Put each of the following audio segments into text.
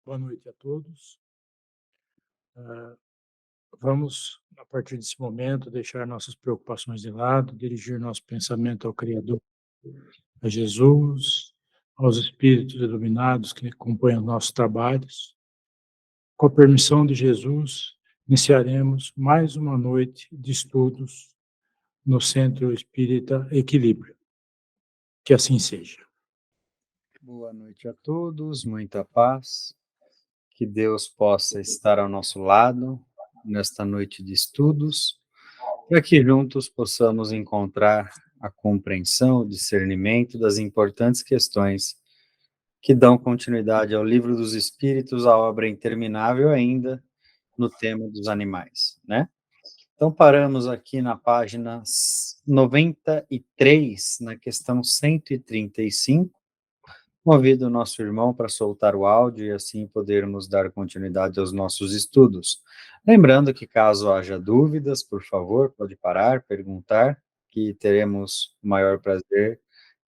Boa noite a todos. Ah, Vamos, a partir desse momento, deixar nossas preocupações de lado, dirigir nosso pensamento ao Criador, a Jesus, aos espíritos iluminados que compõem os nossos trabalhos. Com a permissão de Jesus, iniciaremos mais uma noite de estudos no Centro Espírita Equilíbrio. Que assim seja. Boa noite a todos, muita paz, que Deus possa estar ao nosso lado nesta noite de estudos, para que juntos possamos encontrar a compreensão, o discernimento das importantes questões que dão continuidade ao Livro dos Espíritos, a obra interminável ainda no tema dos animais, né? Então paramos aqui na página 93, na questão 135. Convido o nosso irmão para soltar o áudio e assim podermos dar continuidade aos nossos estudos. Lembrando que caso haja dúvidas, por favor, pode parar, perguntar, que teremos o maior prazer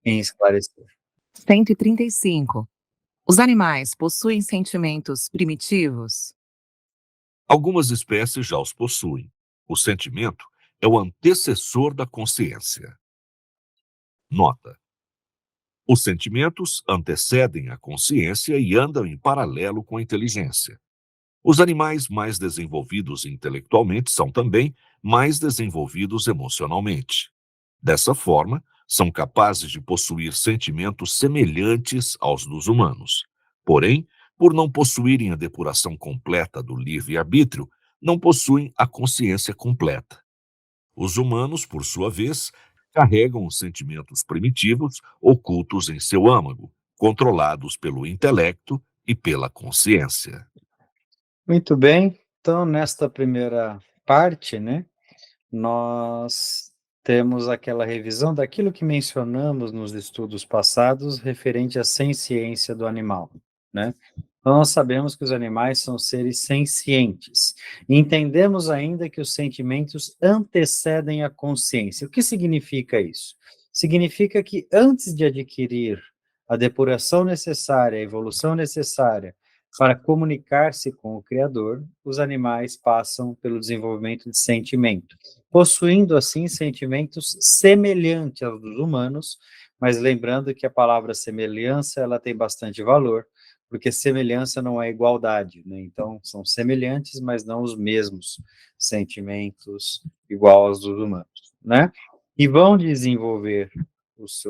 em esclarecer. 135. Os animais possuem sentimentos primitivos? Algumas espécies já os possuem. O sentimento é o antecessor da consciência. Nota: os sentimentos antecedem a consciência e andam em paralelo com a inteligência. Os animais mais desenvolvidos intelectualmente são também mais desenvolvidos emocionalmente. Dessa forma, são capazes de possuir sentimentos semelhantes aos dos humanos. Porém, por não possuírem a depuração completa do livre-arbítrio, não possuem a consciência completa. Os humanos, por sua vez, carregam os sentimentos primitivos ocultos em seu âmago, controlados pelo intelecto e pela consciência. Muito bem, então nesta primeira parte, né, nós temos aquela revisão daquilo que mencionamos nos estudos passados referente à senciência do animal, né? Então, nós sabemos que os animais são seres sencientes. E entendemos ainda que os sentimentos antecedem a consciência. O que significa isso? Significa que antes de adquirir a depuração necessária, a evolução necessária para comunicar-se com o Criador, os animais passam pelo desenvolvimento de sentimento, possuindo assim sentimentos semelhantes aos dos humanos, mas lembrando que a palavra semelhança ela tem bastante valor, porque semelhança não é igualdade, né? Então, são semelhantes, mas não os mesmos sentimentos igual aos dos humanos, né? E vão desenvolver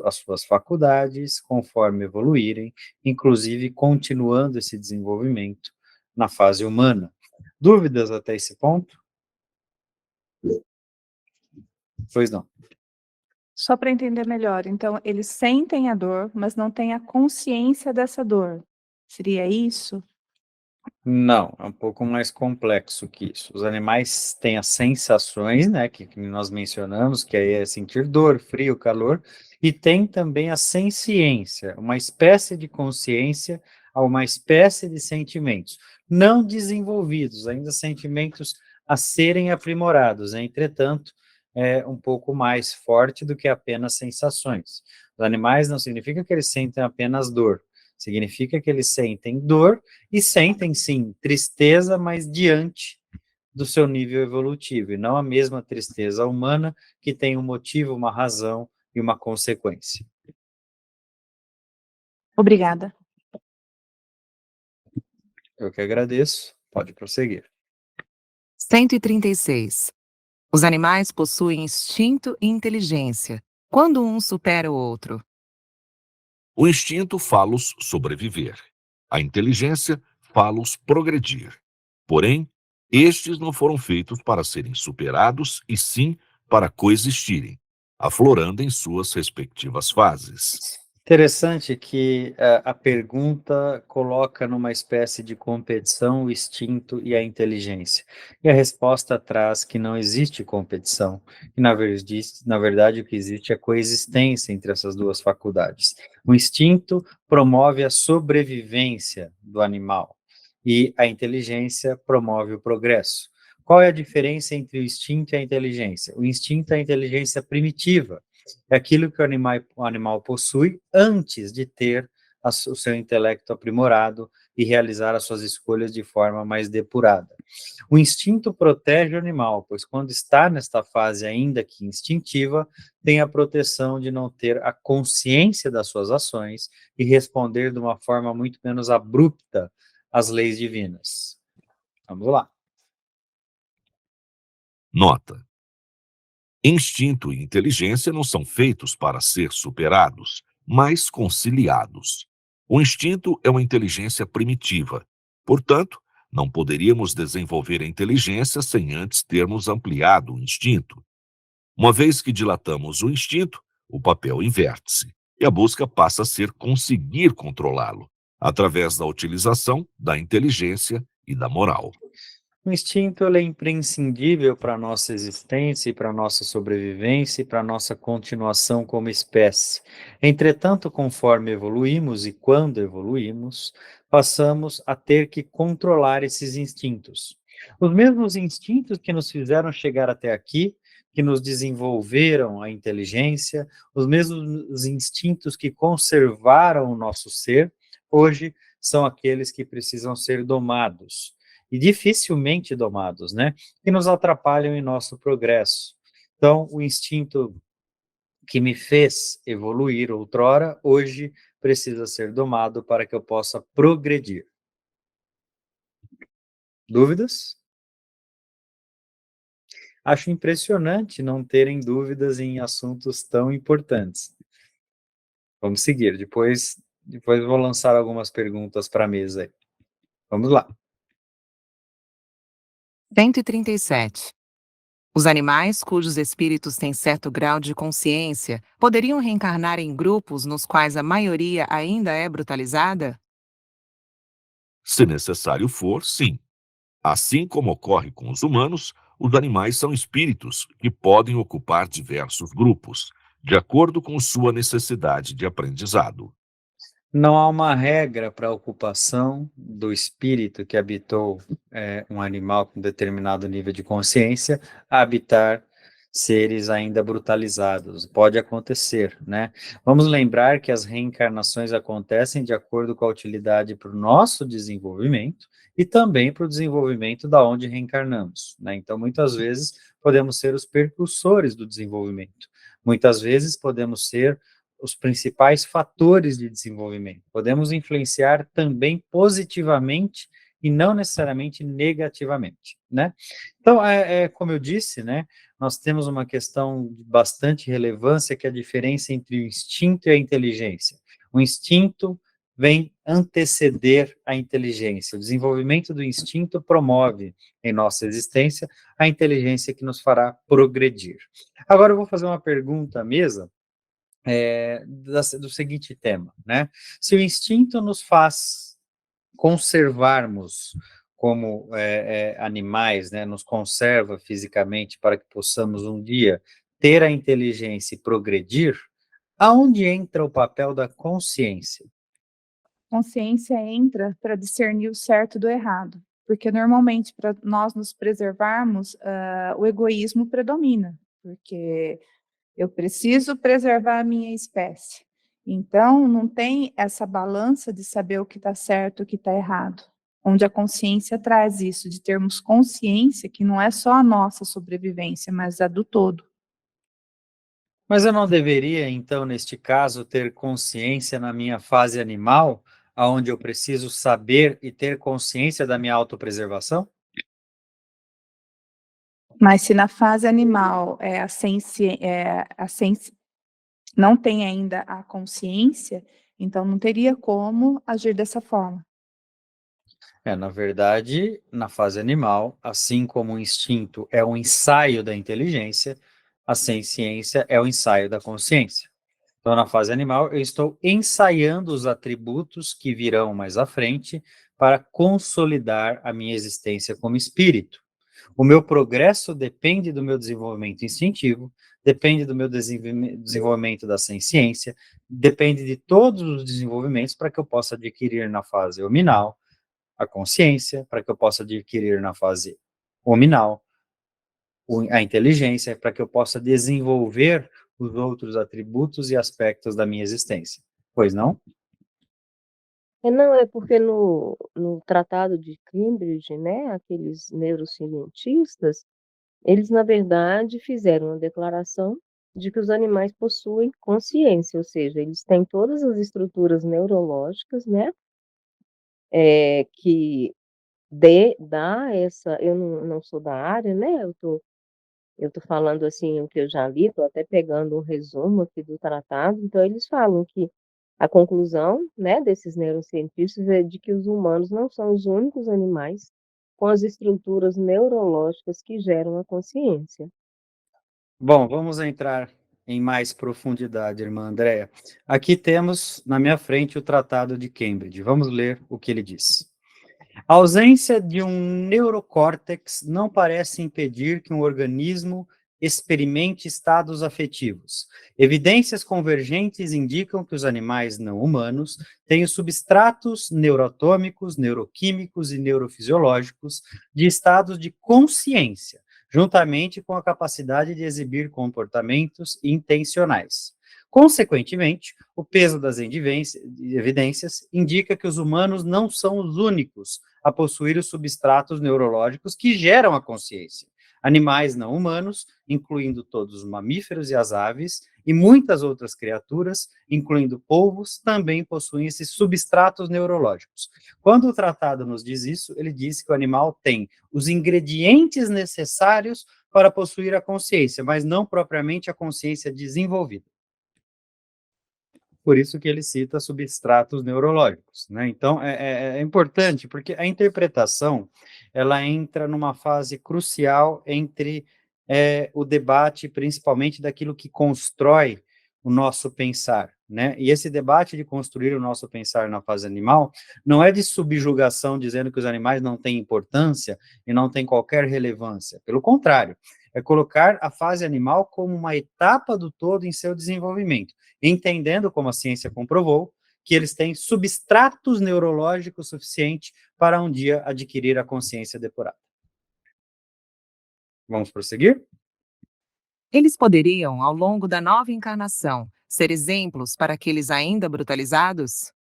as suas faculdades conforme evoluírem, inclusive continuando esse desenvolvimento na fase humana. Dúvidas até esse ponto? Pois não. Só para entender melhor, então, eles sentem a dor, mas não têm a consciência dessa dor. Seria isso? Não, é um pouco mais complexo que isso. Os animais têm as sensações, né, que nós mencionamos, que aí é sentir dor, frio, calor, e tem também a senciência, uma espécie de consciência, uma espécie de sentimentos, não desenvolvidos, ainda sentimentos a serem aprimorados, entretanto, é um pouco mais forte do que apenas sensações. Os animais não significa que eles sentem apenas dor, significa que eles sentem dor e sentem, sim, tristeza, mas diante do seu nível evolutivo, e não a mesma tristeza humana que tem um motivo, uma razão e uma consequência. Obrigada. Eu que agradeço. Pode prosseguir. 136. Os animais possuem instinto e inteligência. Quando um supera o outro? O instinto fá-los sobreviver. A inteligência fá-los progredir. Porém, estes não foram feitos para serem superados, e sim para coexistirem, aflorando em suas respectivas fases. Interessante que a pergunta coloca numa espécie de competição o instinto e a inteligência. E a resposta traz que não existe competição. E, na verdade, o que existe é coexistência entre essas duas faculdades. O instinto promove a sobrevivência do animal e a inteligência promove o progresso. Qual é a diferença entre o instinto e a inteligência? O instinto é a inteligência primitiva, é aquilo que o animal possui antes de ter o seu intelecto aprimorado e realizar as suas escolhas de forma mais depurada. O instinto protege o animal, pois quando está nesta fase ainda que instintiva, tem a proteção de não ter a consciência das suas ações e responder de uma forma muito menos abrupta às leis divinas. Vamos lá. Nota: instinto e inteligência não são feitos para ser superados, mas conciliados. O instinto é uma inteligência primitiva. Portanto, não poderíamos desenvolver a inteligência sem antes termos ampliado o instinto. Uma vez que dilatamos o instinto, o papel inverte-se e a busca passa a ser conseguir controlá-lo, através da utilização da inteligência e da moral. O instinto ele é imprescindível para a nossa existência e para a nossa sobrevivência e para a nossa continuação como espécie. Entretanto, conforme evoluímos e quando evoluímos, passamos a ter que controlar esses instintos. Os mesmos instintos que nos fizeram chegar até aqui, que nos desenvolveram a inteligência, os mesmos instintos que conservaram o nosso ser, hoje são aqueles que precisam ser domados e dificilmente domados, né? Que nos atrapalham em nosso progresso. Então, o instinto que me fez evoluir outrora, hoje precisa ser domado para que eu possa progredir. Dúvidas? Acho impressionante não terem dúvidas em assuntos tão importantes. Vamos seguir, depois eu vou lançar algumas perguntas para a mesa aí. Vamos lá. 137. Os animais cujos espíritos têm certo grau de consciência poderiam reencarnar em grupos nos quais a maioria ainda é brutalizada? Se necessário for, sim. Assim como ocorre com os humanos, os animais são espíritos que podem ocupar diversos grupos, de acordo com sua necessidade de aprendizado. Não há uma regra para a ocupação do espírito que habitou um animal com determinado nível de consciência a habitar seres ainda brutalizados. Pode acontecer, né? Vamos lembrar que as reencarnações acontecem de acordo com a utilidade para o nosso desenvolvimento e também para o desenvolvimento da onde reencarnamos, né? Então, muitas vezes, podemos ser os percursores do desenvolvimento. Muitas vezes, podemos ser os principais fatores de desenvolvimento. Podemos influenciar também positivamente e não necessariamente negativamente, né? Então, como eu disse, né, nós temos uma questão de bastante relevância, que é a diferença entre o instinto e a inteligência. O instinto vem anteceder a inteligência. O desenvolvimento do instinto promove em nossa existência a inteligência que nos fará progredir. Agora eu vou fazer uma pergunta à mesa, do seguinte tema, né? Se o instinto nos faz conservarmos como animais, né, nos conserva fisicamente para que possamos um dia ter a inteligência e progredir, aonde entra o papel da consciência? Consciência entra para discernir o certo do errado, porque normalmente para nós nos preservarmos, o egoísmo predomina, porque eu preciso preservar a minha espécie. Então, não tem essa balança de saber o que está certo e o que está errado, onde a consciência traz isso, de termos consciência que não é só a nossa sobrevivência, mas a do todo. Mas eu não deveria, então, neste caso, ter consciência na minha fase animal, aonde eu preciso saber e ter consciência da minha autopreservação? Mas se na fase animal não tem ainda a consciência, então não teria como agir dessa forma. Na verdade, na fase animal, assim como o instinto é um ensaio da inteligência, a ciência é o ensaio da consciência. Então, na fase animal, eu estou ensaiando os atributos que virão mais à frente para consolidar a minha existência como espírito. O meu progresso depende do meu desenvolvimento instintivo, depende do meu desenvolvimento da ciência, depende de todos os desenvolvimentos para que eu possa adquirir na fase hominal a consciência, para que eu possa adquirir na fase hominal a inteligência, para que eu possa desenvolver os outros atributos e aspectos da minha existência. Pois não? Não, é porque no Tratado de Cambridge, né, aqueles neurocientistas, eles, na verdade, fizeram uma declaração de que os animais possuem consciência, ou seja, eles têm todas as estruturas neurológicas, né, que dá essa. Eu não sou da área, né, eu tô falando, assim, o que eu já li, estou até pegando um resumo aqui do tratado, então eles falam que a conclusão, né, desses neurocientistas é de que os humanos não são os únicos animais com as estruturas neurológicas que geram a consciência. Bom, vamos entrar em mais profundidade, irmã Andréa. Aqui temos na minha frente o Tratado de Cambridge. Vamos ler o que ele diz. A ausência de um neurocórtex não parece impedir que um organismo experimente estados afetivos. Evidências convergentes indicam que os animais não humanos têm os substratos neuroatômicos, neuroquímicos e neurofisiológicos de estados de consciência, juntamente com a capacidade de exibir comportamentos intencionais. Consequentemente, o peso das evidências indica que os humanos não são os únicos a possuir os substratos neurológicos que geram a consciência. Animais não humanos, incluindo todos os mamíferos e as aves, e muitas outras criaturas, incluindo polvos, também possuem esses substratos neurológicos. Quando o tratado nos diz isso, ele diz que o animal tem os ingredientes necessários para possuir a consciência, mas não propriamente a consciência desenvolvida. Por isso que ele cita substratos neurológicos, né? Então, é importante, porque a interpretação, ela entra numa fase crucial entre o debate, principalmente daquilo que constrói o nosso pensar, né? E esse debate de construir o nosso pensar na fase animal não é de subjugação, dizendo que os animais não têm importância e não têm qualquer relevância. Pelo contrário, é colocar a fase animal como uma etapa do todo em seu desenvolvimento, entendendo, como a ciência comprovou, que eles têm substratos neurológicos suficientes para um dia adquirir a consciência depurada. Vamos prosseguir? Eles poderiam, ao longo da nova encarnação, ser exemplos para aqueles ainda brutalizados?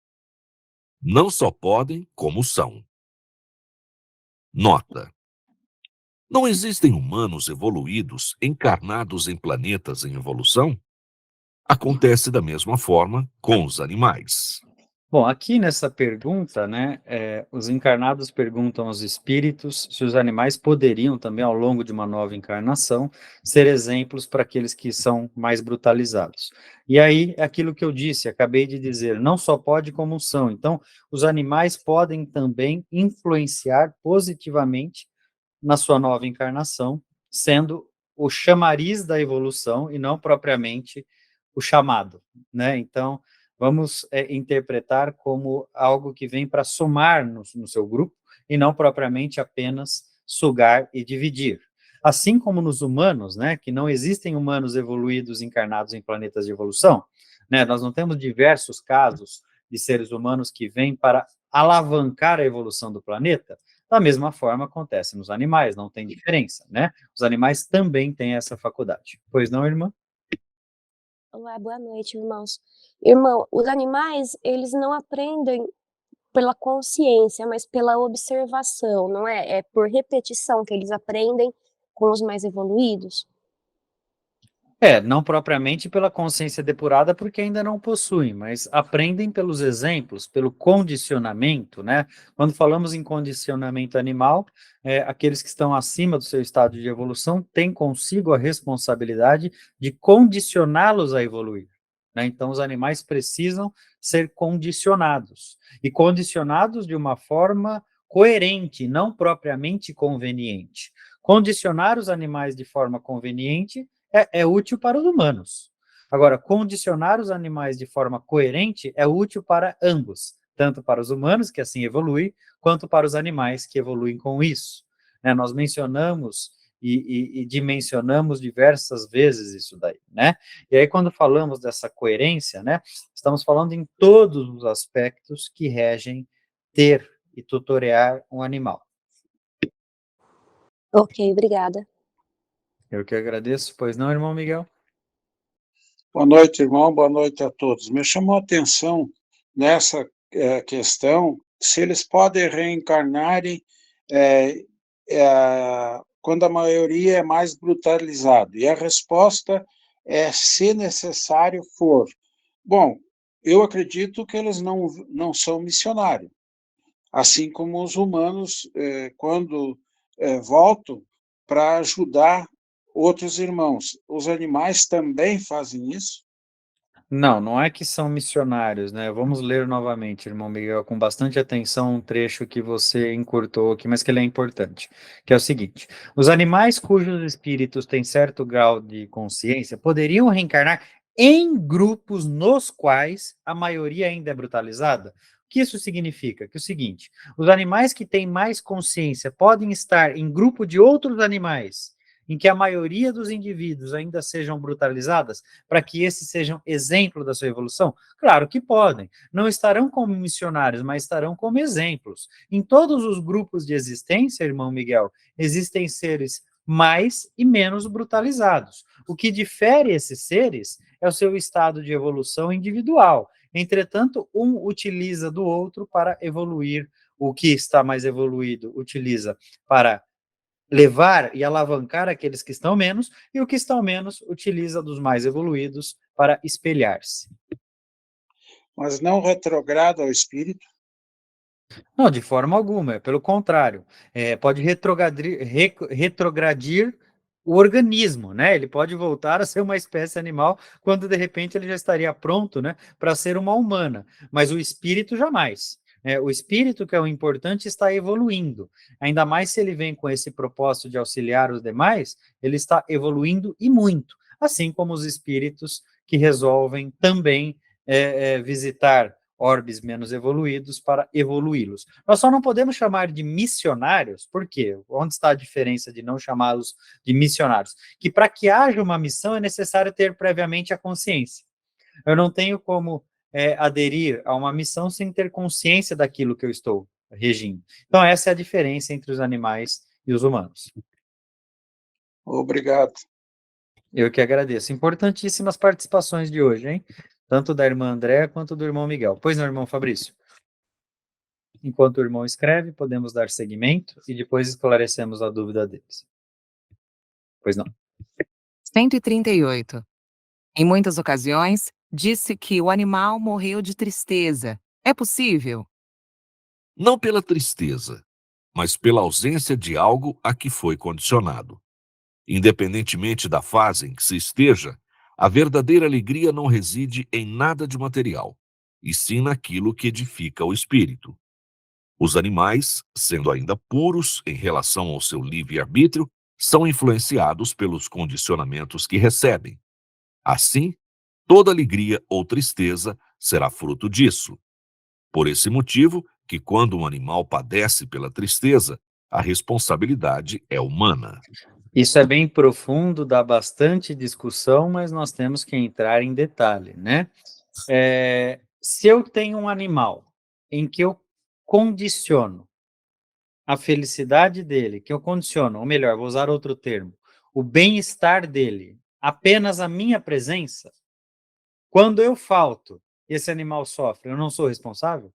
Não só podem, como são. Nota: não existem humanos evoluídos encarnados em planetas em evolução? Acontece da mesma forma com os animais. Bom, aqui nessa pergunta, né, os encarnados perguntam aos espíritos se os animais poderiam também, ao longo de uma nova encarnação, ser exemplos para aqueles que são mais brutalizados. E aí, é aquilo que eu disse, acabei de dizer, não só pode como são. Então, os animais podem também influenciar positivamente na sua nova encarnação, sendo o chamariz da evolução e não propriamente o chamado, né? Então, vamos interpretar como algo que vem para somar no seu grupo e não propriamente apenas sugar e dividir. Assim como nos humanos, né, que não existem humanos evoluídos encarnados em planetas de evolução, né? Nós não temos diversos casos de seres humanos que vêm para alavancar a evolução do planeta. Da mesma forma acontece nos animais, não tem diferença, né? Os animais também têm essa faculdade. Pois não, irmã? Olá, boa noite, irmãos. Irmão, os animais, eles não aprendem pela consciência, mas pela observação, não é? É por repetição que eles aprendem com os mais evoluídos. Não propriamente pela consciência depurada, porque ainda não possuem, mas aprendem pelos exemplos, pelo condicionamento, né? Quando falamos em condicionamento animal, aqueles que estão acima do seu estado de evolução têm consigo a responsabilidade de condicioná-los a evoluir, né? Então, os animais precisam ser condicionados, e condicionados de uma forma coerente, não propriamente conveniente. Condicionar os animais de forma conveniente é útil para os humanos. Agora, condicionar os animais de forma coerente é útil para ambos, tanto para os humanos, que assim evoluem, quanto para os animais, que evoluem com isso. Né? Nós mencionamos e dimensionamos diversas vezes isso daí, né? E aí, quando falamos dessa coerência, né, estamos falando em todos os aspectos que regem ter e tutorear um animal. Ok, obrigada. Eu que agradeço, pois não, irmão Miguel? Boa noite, irmão, boa noite a todos. Me chamou a atenção nessa questão se eles podem reencarnarem quando a maioria é mais brutalizado. E a resposta é se necessário for. Bom, eu acredito que eles não são missionários, assim como os humanos, quando voltam para ajudar outros irmãos. Os animais também fazem isso? Não, não é que são missionários, né? Vamos ler novamente, irmão Miguel, com bastante atenção, um trecho que você encurtou aqui, mas que ele é importante, que é o seguinte: os animais cujos espíritos têm certo grau de consciência poderiam reencarnar em grupos nos quais a maioria ainda é brutalizada. O que isso significa? Que é o seguinte: os animais que têm mais consciência podem estar em grupo de outros animais em que a maioria dos indivíduos ainda sejam brutalizadas, para que esses sejam exemplo da sua evolução? Claro que podem. Não estarão como missionários, mas estarão como exemplos. Em todos os grupos de existência, irmão Miguel, existem seres mais e menos brutalizados. O que difere esses seres é o seu estado de evolução individual. Entretanto, um utiliza do outro para evoluir. O que está mais evoluído utiliza para levar e alavancar aqueles que estão menos, e o que estão menos utiliza dos mais evoluídos para espelhar-se. Mas não retrograda ao espírito? Não, de forma alguma, pelo contrário, pode retrogradir o organismo, né? Ele pode voltar a ser uma espécie animal quando de repente ele já estaria pronto, né, para ser uma humana, mas o espírito jamais. O espírito, que é o importante, está evoluindo. Ainda mais se ele vem com esse propósito de auxiliar os demais, ele está evoluindo e muito, assim como os espíritos que resolvem também visitar orbes menos evoluídos para evoluí-los. Nós só não podemos chamar de missionários, por quê? Onde está a diferença de não chamá-los de missionários? Que para que haja uma missão é necessário ter previamente a consciência. Eu não tenho como aderir a uma missão sem ter consciência daquilo que eu estou regindo. Então essa é a diferença entre os animais e os humanos. Obrigado. Eu que agradeço. Importantíssimas participações de hoje, hein? Tanto da irmã Andréa quanto do irmão Miguel. Pois não, irmão Fabrício? Enquanto o irmão escreve, podemos dar seguimento e depois esclarecemos a dúvida deles. Pois não. 138. Em muitas ocasiões, disse que o animal morreu de tristeza. É possível? Não pela tristeza, mas pela ausência de algo a que foi condicionado. Independentemente da fase em que se esteja, a verdadeira alegria não reside em nada de material, e sim naquilo que edifica o espírito. Os animais, sendo ainda puros em relação ao seu livre-arbítrio, são influenciados pelos condicionamentos que recebem. Assim, toda alegria ou tristeza será fruto disso. Por esse motivo, que quando um animal padece pela tristeza, a responsabilidade é humana. Isso é bem profundo, dá bastante discussão, mas nós temos que entrar em detalhe, né? Se eu tenho um animal em que eu condiciono a felicidade dele, que eu condiciono, ou melhor, vou usar outro termo, o bem-estar dele, apenas a minha presença, quando eu falto, esse animal sofre, eu não sou responsável?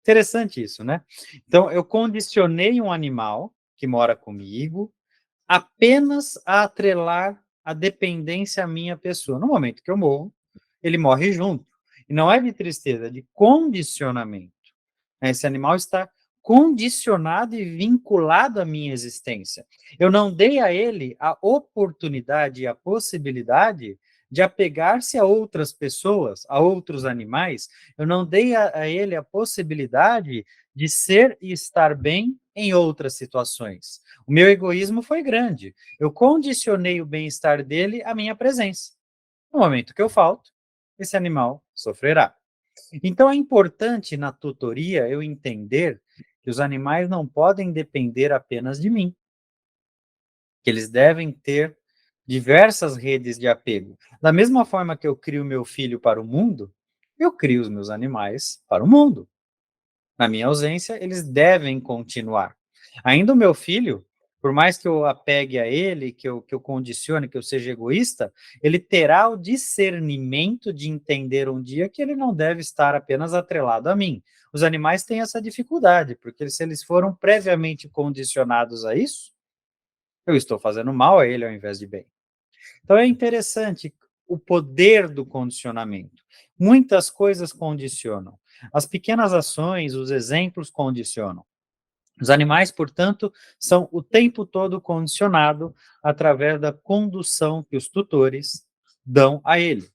Interessante isso, né? Então, eu condicionei um animal que mora comigo apenas a atrelar a dependência à minha pessoa. No momento que eu morro, ele morre junto. E não é de tristeza, é de condicionamento. Esse animal está condicionado e vinculado à minha existência. Eu não dei a ele a oportunidade e a possibilidade de apegar-se a outras pessoas, a outros animais. Eu não dei a ele a possibilidade de ser e estar bem em outras situações. O meu egoísmo foi grande. Eu condicionei o bem-estar dele à minha presença. No momento que eu falto, esse animal sofrerá. Então é importante na tutoria eu entender que os animais não podem depender apenas de mim, que eles devem ter diversas redes de apego. Da mesma forma que eu crio meu filho para o mundo, eu crio os meus animais para o mundo. Na minha ausência, eles devem continuar. Ainda o meu filho Por mais que eu apegue a ele, que eu condicione, que eu seja egoísta, ele terá o discernimento de entender um dia que ele não deve estar apenas atrelado a mim. Os animais têm essa dificuldade, porque se eles foram previamente condicionados a isso, eu estou fazendo mal a ele ao invés de bem. Então é interessante o poder do condicionamento. Muitas coisas condicionam. As pequenas ações, os exemplos condicionam. Os animais, portanto, são o tempo todo condicionados através da condução que os tutores dão a ele.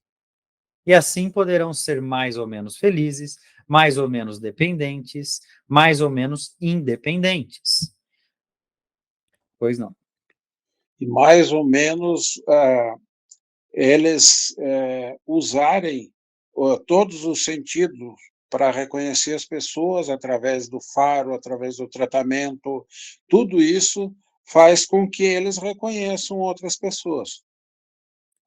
E assim poderão ser mais ou menos felizes, mais ou menos dependentes, mais ou menos independentes. Pois não. E mais ou menos eles usarem todos os sentidos para reconhecer as pessoas através do faro, através do tratamento, tudo isso faz com que eles reconheçam outras pessoas.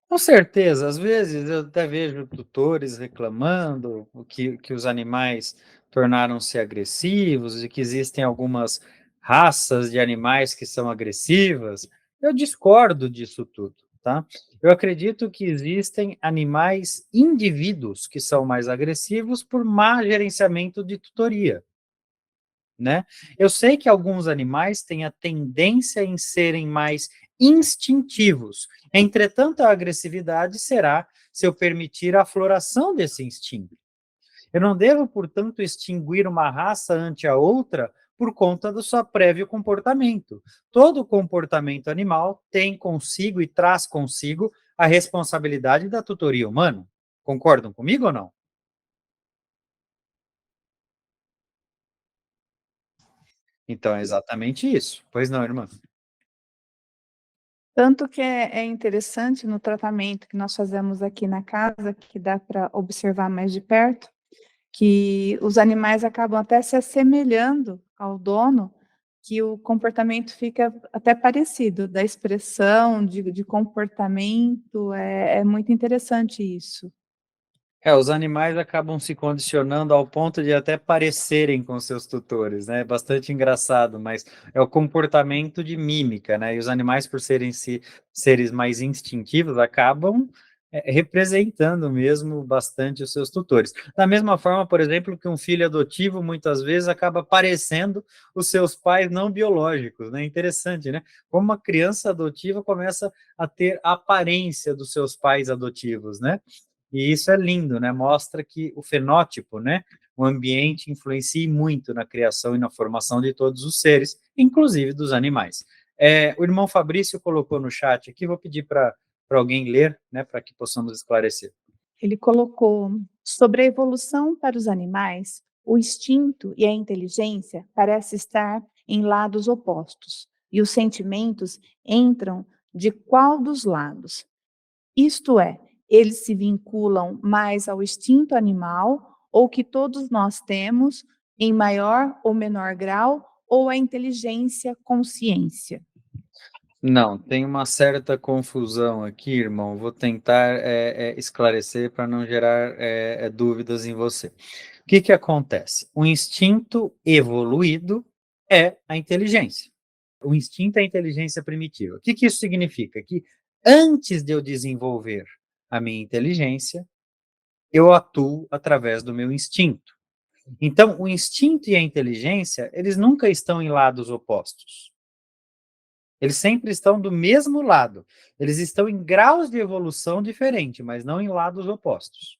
Com certeza, às vezes eu até vejo tutores reclamando que os animais tornaram-se agressivos e que existem algumas raças de animais que são agressivas. Eu discordo disso tudo, tá? Eu acredito que existem animais, indivíduos que são mais agressivos por má gerenciamento de tutoria, né? Eu sei que alguns animais têm a tendência em serem mais instintivos. Entretanto, a agressividade será se eu permitir a afloração desse instinto. Eu não devo, portanto, extinguir uma raça ante a outra por conta do seu prévio comportamento. Todo comportamento animal tem consigo e traz consigo a responsabilidade da tutoria humana. Concordam comigo ou não? Então, é exatamente isso. Pois não, irmã? Tanto que é interessante no tratamento que nós fazemos aqui na casa, que dá para observar mais de perto, que os animais acabam até se assemelhando ao dono, que o comportamento fica até parecido, da expressão, de comportamento, é muito interessante isso. Os animais acabam se condicionando ao ponto de até parecerem com seus tutores, né? É bastante engraçado, mas é o comportamento de mímica, né? E os animais, por serem seres mais instintivos, acabam representando mesmo bastante os seus tutores. Da mesma forma, por exemplo, que um filho adotivo muitas vezes acaba parecendo os seus pais não biológicos, né? Interessante, né? Como uma criança adotiva começa a ter a aparência dos seus pais adotivos, né? E isso é lindo, né? Mostra que o fenótipo, né? O ambiente influencia muito na criação e na formação de todos os seres, inclusive dos animais. O irmão Fabrício colocou no chat aqui, vou pedir para alguém ler, né? Para que possamos esclarecer. Ele colocou: sobre a evolução para os animais, o instinto e a inteligência parecem estar em lados opostos, e os sentimentos entram de qual dos lados? Isto é, eles se vinculam mais ao instinto animal, ou que todos nós temos, em maior ou menor grau, ou à inteligência, consciência? Não, tem uma certa confusão aqui, irmão. Vou tentar esclarecer para não gerar dúvidas em você. O que acontece? O instinto evoluído é a inteligência. O instinto é a inteligência primitiva. O que isso significa? Que antes de eu desenvolver a minha inteligência, eu atuo através do meu instinto. Então, o instinto e a inteligência, eles nunca estão em lados opostos. Eles sempre estão do mesmo lado. Eles estão em graus de evolução diferentes, mas não em lados opostos,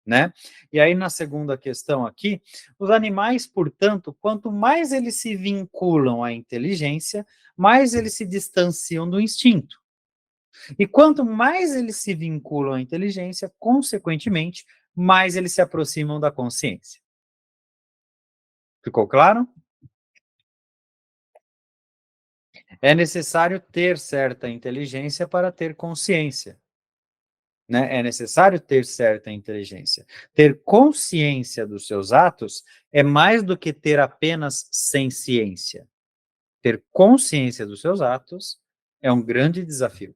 né? E aí, na segunda questão aqui, os animais, portanto, quanto mais eles se vinculam à inteligência, mais eles se distanciam do instinto. E quanto mais eles se vinculam à inteligência, consequentemente, mais eles se aproximam da consciência. Ficou claro? É necessário ter certa inteligência para ter consciência, né? É necessário ter certa inteligência. Ter consciência dos seus atos é mais do que ter apenas ciência. Ter consciência dos seus atos é um grande desafio.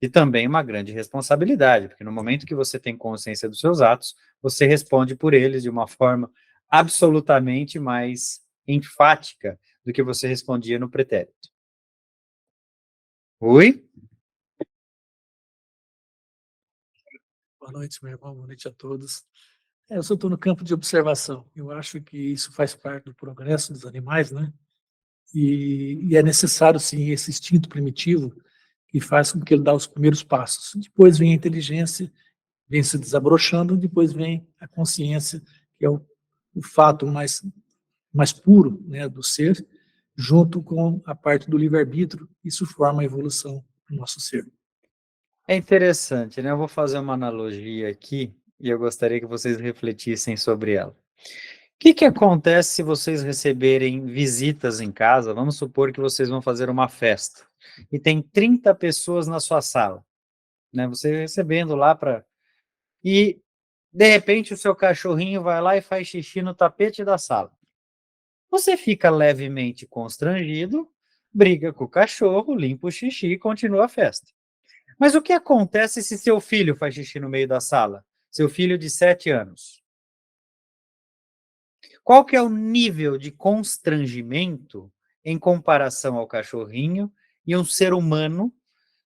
E também uma grande responsabilidade, porque no momento que você tem consciência dos seus atos, você responde por eles de uma forma absolutamente mais enfática do que você respondia no pretérito. Oi? Boa noite, meu irmão, boa noite a todos. Eu só estou no campo de observação. Eu acho que isso faz parte do progresso dos animais, né? E é necessário, sim, esse instinto primitivo que faz com que ele dê os primeiros passos. Depois vem a inteligência, vem se desabrochando, depois vem a consciência, que é o fato mais puro, né, do ser, junto com a parte do livre-arbítrio. Isso forma a evolução do nosso ser. É interessante, né? Eu vou fazer uma analogia aqui e eu gostaria que vocês refletissem sobre ela. O que acontece se vocês receberem visitas em casa? Vamos supor que vocês vão fazer uma festa e tem 30 pessoas na sua sala, né? Você recebendo lá para... E, de repente, o seu cachorrinho vai lá e faz xixi no tapete da sala. Você fica levemente constrangido, briga com o cachorro, limpa o xixi e continua a festa. Mas o que acontece se seu filho faz xixi no meio da sala? Seu filho de 7 anos. Qual que é o nível de constrangimento em comparação ao cachorrinho e um ser humano,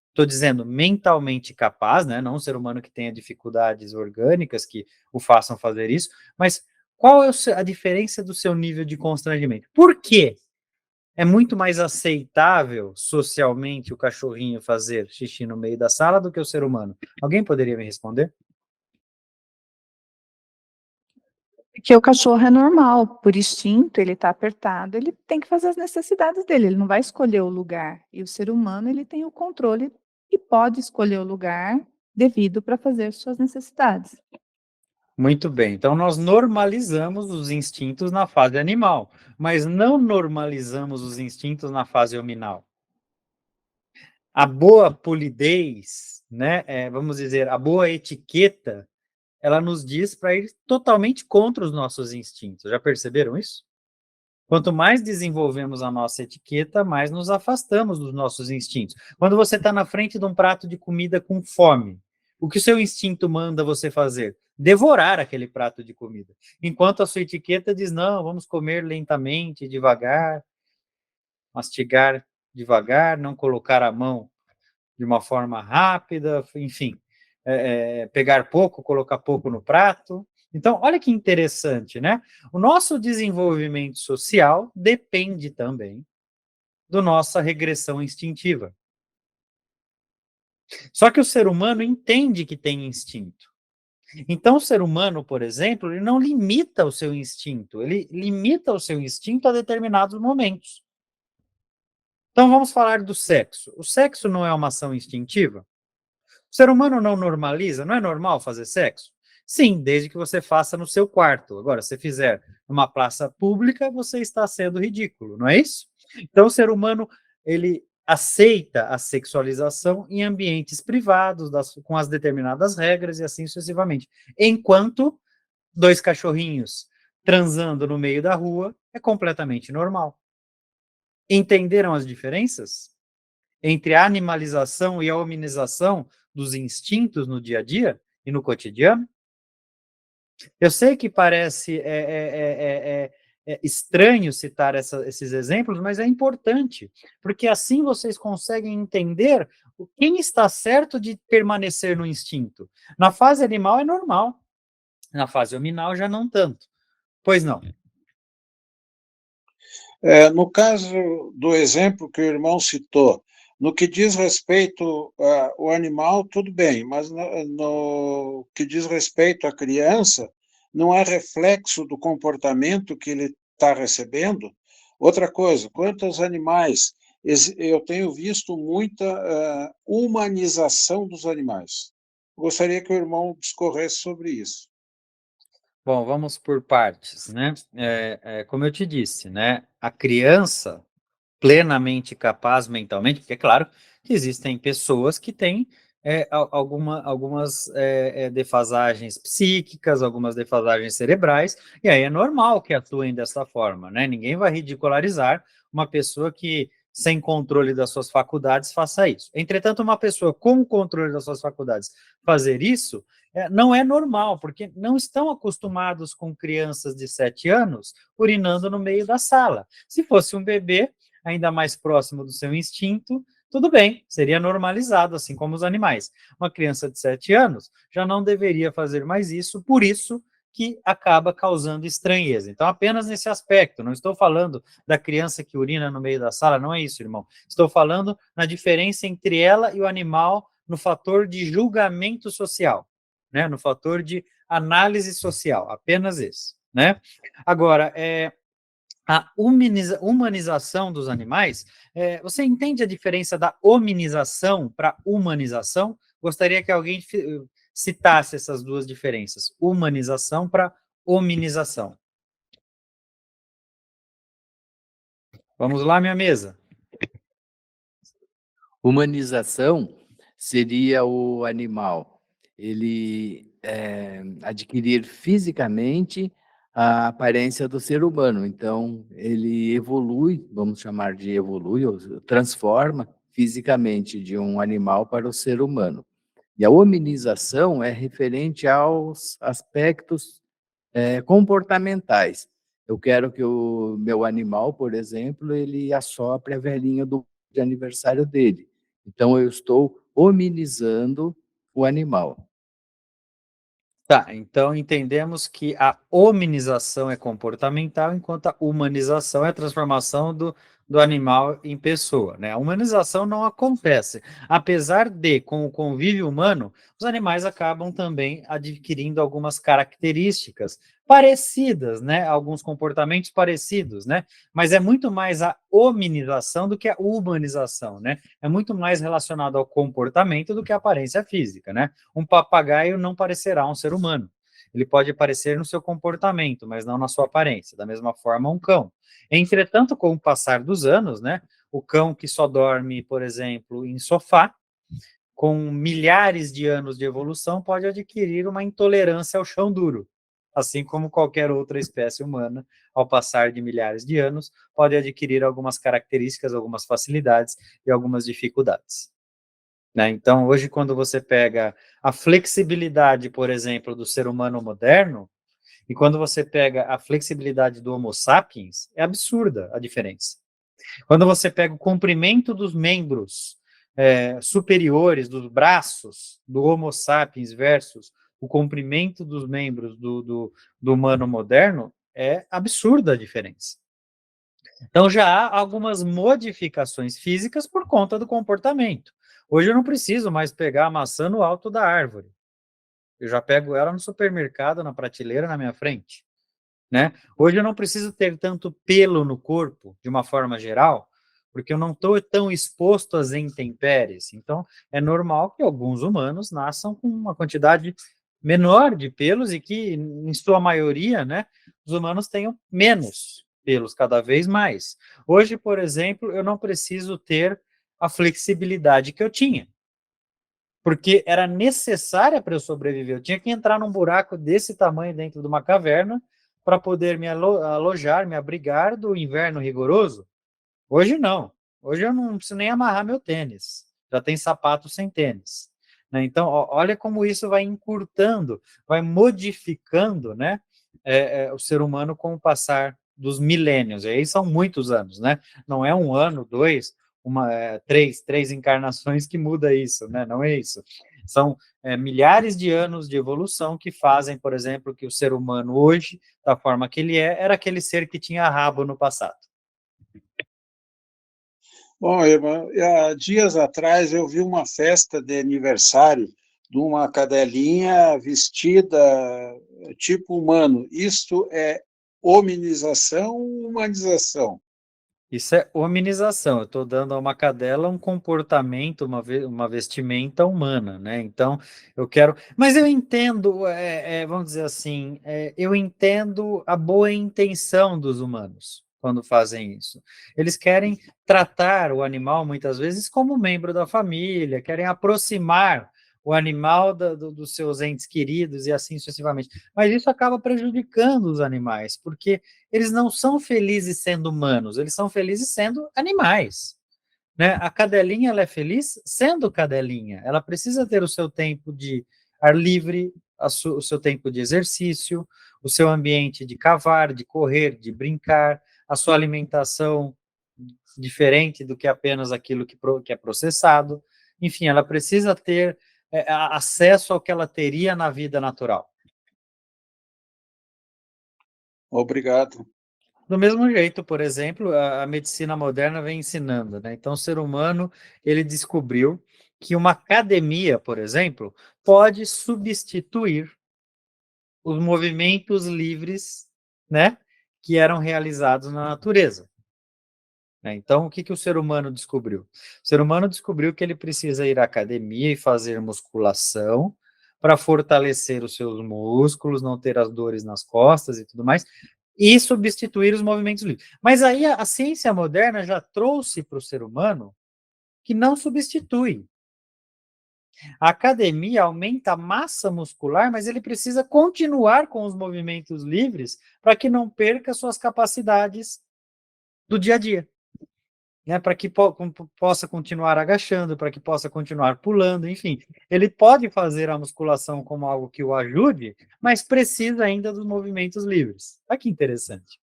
estou dizendo mentalmente capaz, né? Não um ser humano que tenha dificuldades orgânicas que o façam fazer isso, mas qual é a diferença do seu nível de constrangimento? Por quê? É muito mais aceitável socialmente o cachorrinho fazer xixi no meio da sala do que o ser humano. Alguém poderia me responder? Porque o cachorro é normal, por instinto, ele está apertado, ele tem que fazer as necessidades dele, ele não vai escolher o lugar. E o ser humano, ele tem o controle e pode escolher o lugar devido para fazer suas necessidades. Muito bem, então nós normalizamos os instintos na fase animal, mas não normalizamos os instintos na fase hominal. A boa polidez, né, vamos dizer, a boa etiqueta, ela nos diz para ir totalmente contra os nossos instintos. Já perceberam isso? Quanto mais desenvolvemos a nossa etiqueta, mais nos afastamos dos nossos instintos. Quando você está na frente de um prato de comida com fome, o que o seu instinto manda você fazer? Devorar aquele prato de comida. Enquanto a sua etiqueta diz, não, vamos comer lentamente, devagar, mastigar devagar, não colocar a mão de uma forma rápida, enfim, pegar pouco, colocar pouco no prato. Então, olha que interessante, né? O nosso desenvolvimento social depende também da nossa regressão instintiva. Só que o ser humano entende que tem instinto. Então, o ser humano, por exemplo, ele não limita o seu instinto, ele limita o seu instinto a determinados momentos. Então, vamos falar do sexo. O sexo não é uma ação instintiva? O ser humano não normaliza? Não é normal fazer sexo? Sim, desde que você faça no seu quarto. Agora, se fizer numa praça pública, você está sendo ridículo, não é isso? Então, o ser humano, ele aceita a sexualização em ambientes privados, com as determinadas regras e assim sucessivamente. Enquanto 2 cachorrinhos transando no meio da rua é completamente normal. Entenderam as diferenças entre a animalização e a hominização dos instintos no dia a dia e no cotidiano? Eu sei que parece estranho citar esses exemplos, mas é importante, porque assim vocês conseguem entender quem está certo de permanecer no instinto. Na fase animal é normal, na fase hominal já não tanto. Pois não. No caso do exemplo que o irmão citou, no que diz respeito ao animal, tudo bem, mas no que diz respeito à criança, não é reflexo do comportamento que ele está recebendo. Outra coisa, quanto aos animais, eu tenho visto muita humanização dos animais. Gostaria que o irmão discorresse sobre isso. Bom, vamos por partes, né? Como eu te disse, né? A criança plenamente capaz mentalmente, porque é claro que existem pessoas que têm algumas defasagens psíquicas, algumas defasagens cerebrais, e aí é normal que atuem dessa forma, né? Ninguém vai ridicularizar uma pessoa que, sem controle das suas faculdades, faça isso. Entretanto, uma pessoa com controle das suas faculdades fazer isso, não é normal, porque não estão acostumados com crianças de 7 anos urinando no meio da sala. Se fosse um bebê, ainda mais próximo do seu instinto, tudo bem, seria normalizado, assim como os animais. Uma criança de 7 anos já não deveria fazer mais isso, por isso que acaba causando estranheza. Então, apenas nesse aspecto, não estou falando da criança que urina no meio da sala, não é isso, irmão. Estou falando na diferença entre ela e o animal no fator de julgamento social, né? No fator de análise social, apenas esse, né? Agora, a humanização dos animais, você entende a diferença da hominização para humanização? Gostaria que alguém citasse essas duas diferenças, humanização para hominização. Vamos lá, minha mesa. Humanização seria o animal, ele adquirir fisicamente a aparência do ser humano. Então, ele evolui, vamos chamar de evolui, ou transforma fisicamente de um animal para o ser humano. E a hominização é referente aos aspectos comportamentais. Eu quero que o meu animal, por exemplo, ele assopre a velhinha de aniversário dele. Então, eu estou hominizando o animal. Tá, então entendemos que a hominização é comportamental, enquanto a humanização é a transformação do animal em pessoa, né? A humanização não acontece, apesar de, com o convívio humano, os animais acabam também adquirindo algumas características parecidas, né? Alguns comportamentos parecidos, né? Mas é muito mais a hominização do que a humanização, né? É muito mais relacionado ao comportamento do que à aparência física, né? Um papagaio não parecerá um ser humano. Ele pode parecer no seu comportamento, mas não na sua aparência. Da mesma forma, um cão. Entretanto, com o passar dos anos, né, o cão que só dorme, por exemplo, em sofá, com milhares de anos de evolução, pode adquirir uma intolerância ao chão duro. Assim como qualquer outra espécie humana, ao passar de milhares de anos, pode adquirir algumas características, algumas facilidades e algumas dificuldades. Né? Então, hoje, quando você pega a flexibilidade, por exemplo, do ser humano moderno, e quando você pega a flexibilidade do Homo sapiens, é absurda a diferença. Quando você pega o comprimento dos membros superiores, dos braços, do Homo sapiens versus o comprimento dos membros do humano moderno, é absurda a diferença. Então, já há algumas modificações físicas por conta do comportamento. Hoje eu não preciso mais pegar a maçã no alto da árvore. Eu já pego ela no supermercado, na prateleira, na minha frente. Né? Hoje eu não preciso ter tanto pelo no corpo, de uma forma geral, porque eu não estou tão exposto às intempéries. Então, é normal que alguns humanos nasçam com uma quantidade menor de pelos e que, em sua maioria, né, os humanos tenham menos pelos cada vez mais. Hoje, por exemplo, eu não preciso ter a flexibilidade que eu tinha, porque era necessária para eu sobreviver. Eu tinha que entrar num buraco desse tamanho dentro de uma caverna para poder me alojar, me abrigar do inverno rigoroso. Hoje não. Hoje eu não preciso nem amarrar meu tênis. Já tem sapato sem tênis. Né? Então, olha como isso vai encurtando, vai modificando, né, o ser humano com o passar dos milênios. E aí são muitos anos, né? Não é um ano, dois, três encarnações que muda isso, né? Não é isso. São milhares de anos de evolução que fazem, por exemplo, que o ser humano hoje, da forma que ele era aquele ser que tinha rabo no passado. Bom, irmã, há dias atrás eu vi uma festa de aniversário de uma cadelinha vestida tipo humano. Isto é hominização ou humanização? Isso é hominização. Eu estou dando a uma cadela um comportamento, uma vestimenta humana, né? Então, eu quero... Mas eu entendo, vamos dizer assim, eu entendo a boa intenção dos humanos quando fazem isso. Eles querem tratar o animal, muitas vezes, como membro da família, querem aproximar o animal dos seus entes queridos e assim sucessivamente. Mas isso acaba prejudicando os animais, porque eles não são felizes sendo humanos, eles são felizes sendo animais. Né? A cadelinha ela é feliz sendo cadelinha, ela precisa ter o seu tempo de ar livre, o seu tempo de exercício, o seu ambiente de cavar, de correr, de brincar, a sua alimentação diferente do que apenas aquilo que é processado. Enfim, ela precisa ter acesso ao que ela teria na vida natural. Obrigado. Do mesmo jeito, por exemplo, a medicina moderna vem ensinando, né? Então, o ser humano, ele descobriu que uma academia, por exemplo, pode substituir os movimentos livres, né, que eram realizados na natureza. Então, o que o ser humano descobriu? O ser humano descobriu que ele precisa ir à academia e fazer musculação para fortalecer os seus músculos, não ter as dores nas costas e tudo mais, e substituir os movimentos livres. Mas aí a ciência moderna já trouxe para o ser humano que não substitui. A academia aumenta a massa muscular, mas ele precisa continuar com os movimentos livres para que não perca suas capacidades do dia a dia. Né, para que possa continuar agachando, para que possa continuar pulando, enfim. Ele pode fazer a musculação como algo que o ajude, mas precisa ainda dos movimentos livres. Olha que interessante.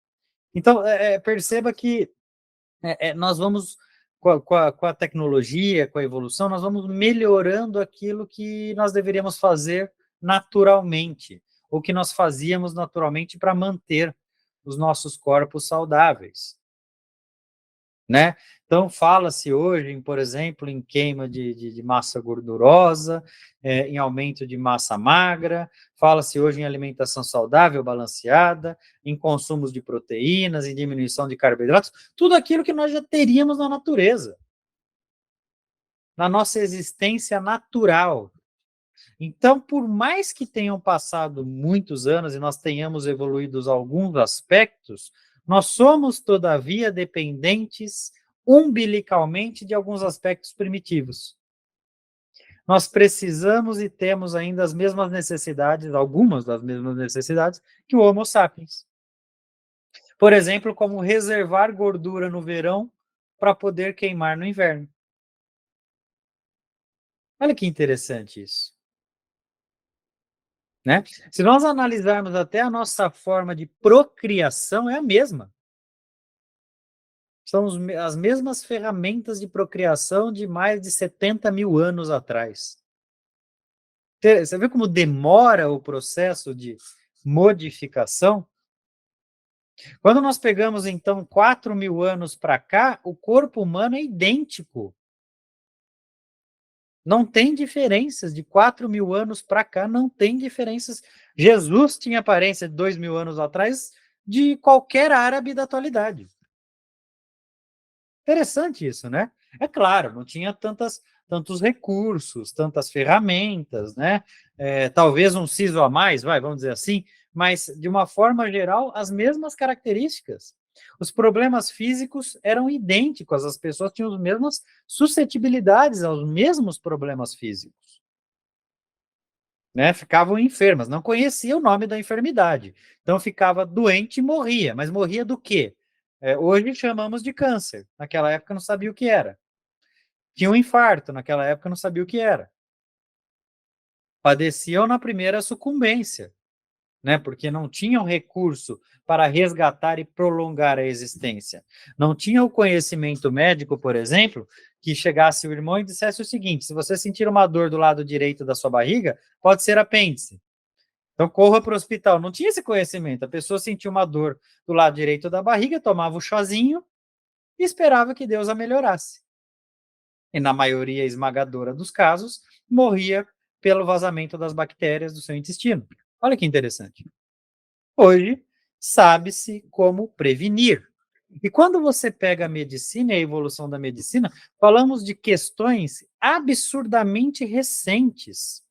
Então, perceba que nós vamos, com a tecnologia, com a evolução, nós vamos melhorando aquilo que nós deveríamos fazer naturalmente, ou que nós fazíamos naturalmente para manter os nossos corpos saudáveis. Né? Então, fala-se hoje, por exemplo, em queima de massa gordurosa, em aumento de massa magra, fala-se hoje em alimentação saudável, balanceada, em consumos de proteínas, em diminuição de carboidratos, tudo aquilo que nós já teríamos na natureza, na nossa existência natural. Então, por mais que tenham passado muitos anos e nós tenhamos evoluído alguns aspectos, nós somos, todavia, dependentes umbilicalmente de alguns aspectos primitivos. Nós precisamos e temos ainda as mesmas necessidades, algumas das mesmas necessidades, que o Homo sapiens. Por exemplo, como reservar gordura no verão para poder queimar no inverno. Olha que interessante isso. Né? Se nós analisarmos até a nossa forma de procriação, é a mesma. São as mesmas ferramentas de procriação de mais de 70 mil anos atrás. Você vê como demora o processo de modificação? Quando nós pegamos, então, 4 mil anos para cá, o corpo humano é idêntico. Não tem diferenças de 4 mil anos para cá, não tem diferenças. Jesus tinha aparência de 2 mil anos atrás de qualquer árabe da atualidade. Interessante isso, né? É claro, não tinha tantos recursos, tantas ferramentas, né? Talvez um siso a mais, vamos dizer assim, mas, de uma forma geral, as mesmas características. Os problemas físicos eram idênticos, as pessoas tinham as mesmas suscetibilidades aos mesmos problemas físicos. Né? Ficavam enfermas, não conheciam o nome da enfermidade. Então, ficava doente e morria. Mas morria do quê? Hoje chamamos de câncer. Naquela época não sabia o que era. Tinha um infarto, naquela época não sabia o que era. Padeciam na primeira sucumbência, né? Porque não tinham recurso para resgatar e prolongar a existência. Não tinha o conhecimento médico, por exemplo, que chegasse o irmão e dissesse o seguinte: se você sentir uma dor do lado direito da sua barriga, pode ser apêndice. Então, corra para o hospital. Não tinha esse conhecimento. A pessoa sentia uma dor do lado direito da barriga, tomava o chazinho e esperava que Deus a melhorasse. E, na maioria esmagadora dos casos, morria pelo vazamento das bactérias do seu intestino. Olha que interessante. Hoje, sabe-se como prevenir. E quando você pega a medicina e a evolução da medicina, falamos de questões absurdamente recentes.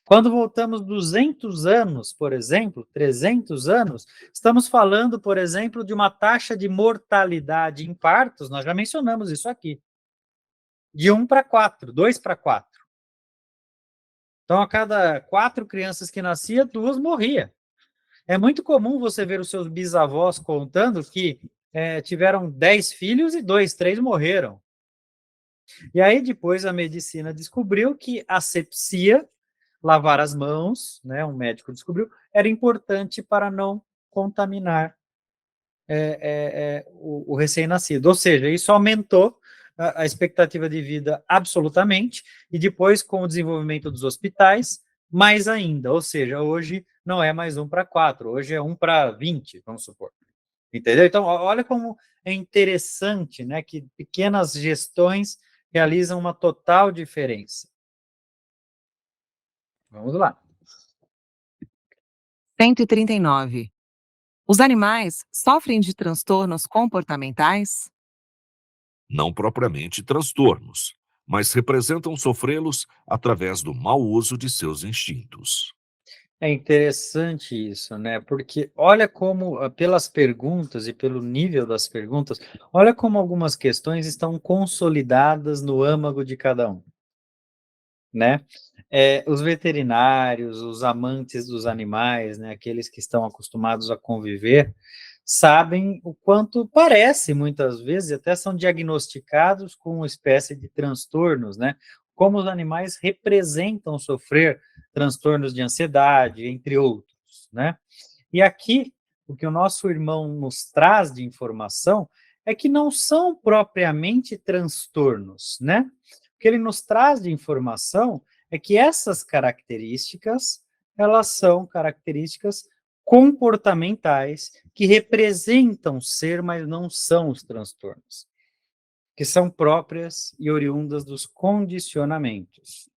Quando voltamos 200 anos, por exemplo, 300 anos, estamos falando, por exemplo, de uma taxa de mortalidade em partos, nós já mencionamos isso aqui, de 1 para 4, 2 para 4. Então, a cada 4 crianças que nasciam, 2 morriam. É muito comum você ver os seus bisavós contando que tiveram 10 filhos e 2, 3 morreram. E aí, depois, a medicina descobriu que a asepsia lavar as mãos, né, um médico descobriu, era importante para não contaminar o recém-nascido. Ou seja, isso aumentou a expectativa de vida absolutamente, e depois, com o desenvolvimento dos hospitais, mais ainda. Ou seja, hoje não é mais 1:4, hoje é 1:20, vamos supor. Entendeu? Então, olha como é interessante, né, que pequenas gestões realizam uma total diferença. Vamos lá. 139. Os animais sofrem de transtornos comportamentais? Não propriamente transtornos, mas representam sofrê-los através do mau uso de seus instintos. É interessante isso, né? Porque olha como, pelas perguntas e pelo nível das perguntas, olha como algumas questões estão consolidadas no âmago de cada um, né? Os veterinários, os amantes dos animais, né, aqueles que estão acostumados a conviver, sabem o quanto parece, muitas vezes, até são diagnosticados com uma espécie de transtornos, né? Como os animais representam sofrer transtornos de ansiedade, entre outros, né? E aqui, o que o nosso irmão nos traz de informação é que não são propriamente transtornos, né? O que ele nos traz de informação é que essas características, elas são características comportamentais que representam ser, mas não são os transtornos, que são próprias e oriundas dos condicionamentos.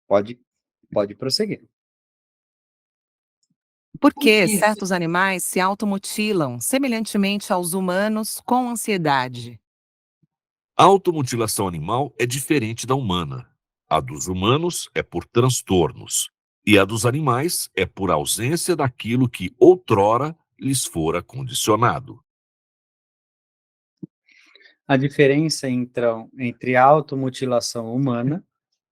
Pode prosseguir. Por que certos animais se automutilam, semelhantemente aos humanos, com ansiedade? A automutilação animal é diferente da humana. A dos humanos é por transtornos, e a dos animais é por ausência daquilo que outrora lhes fora condicionado. A diferença, então, entre a automutilação humana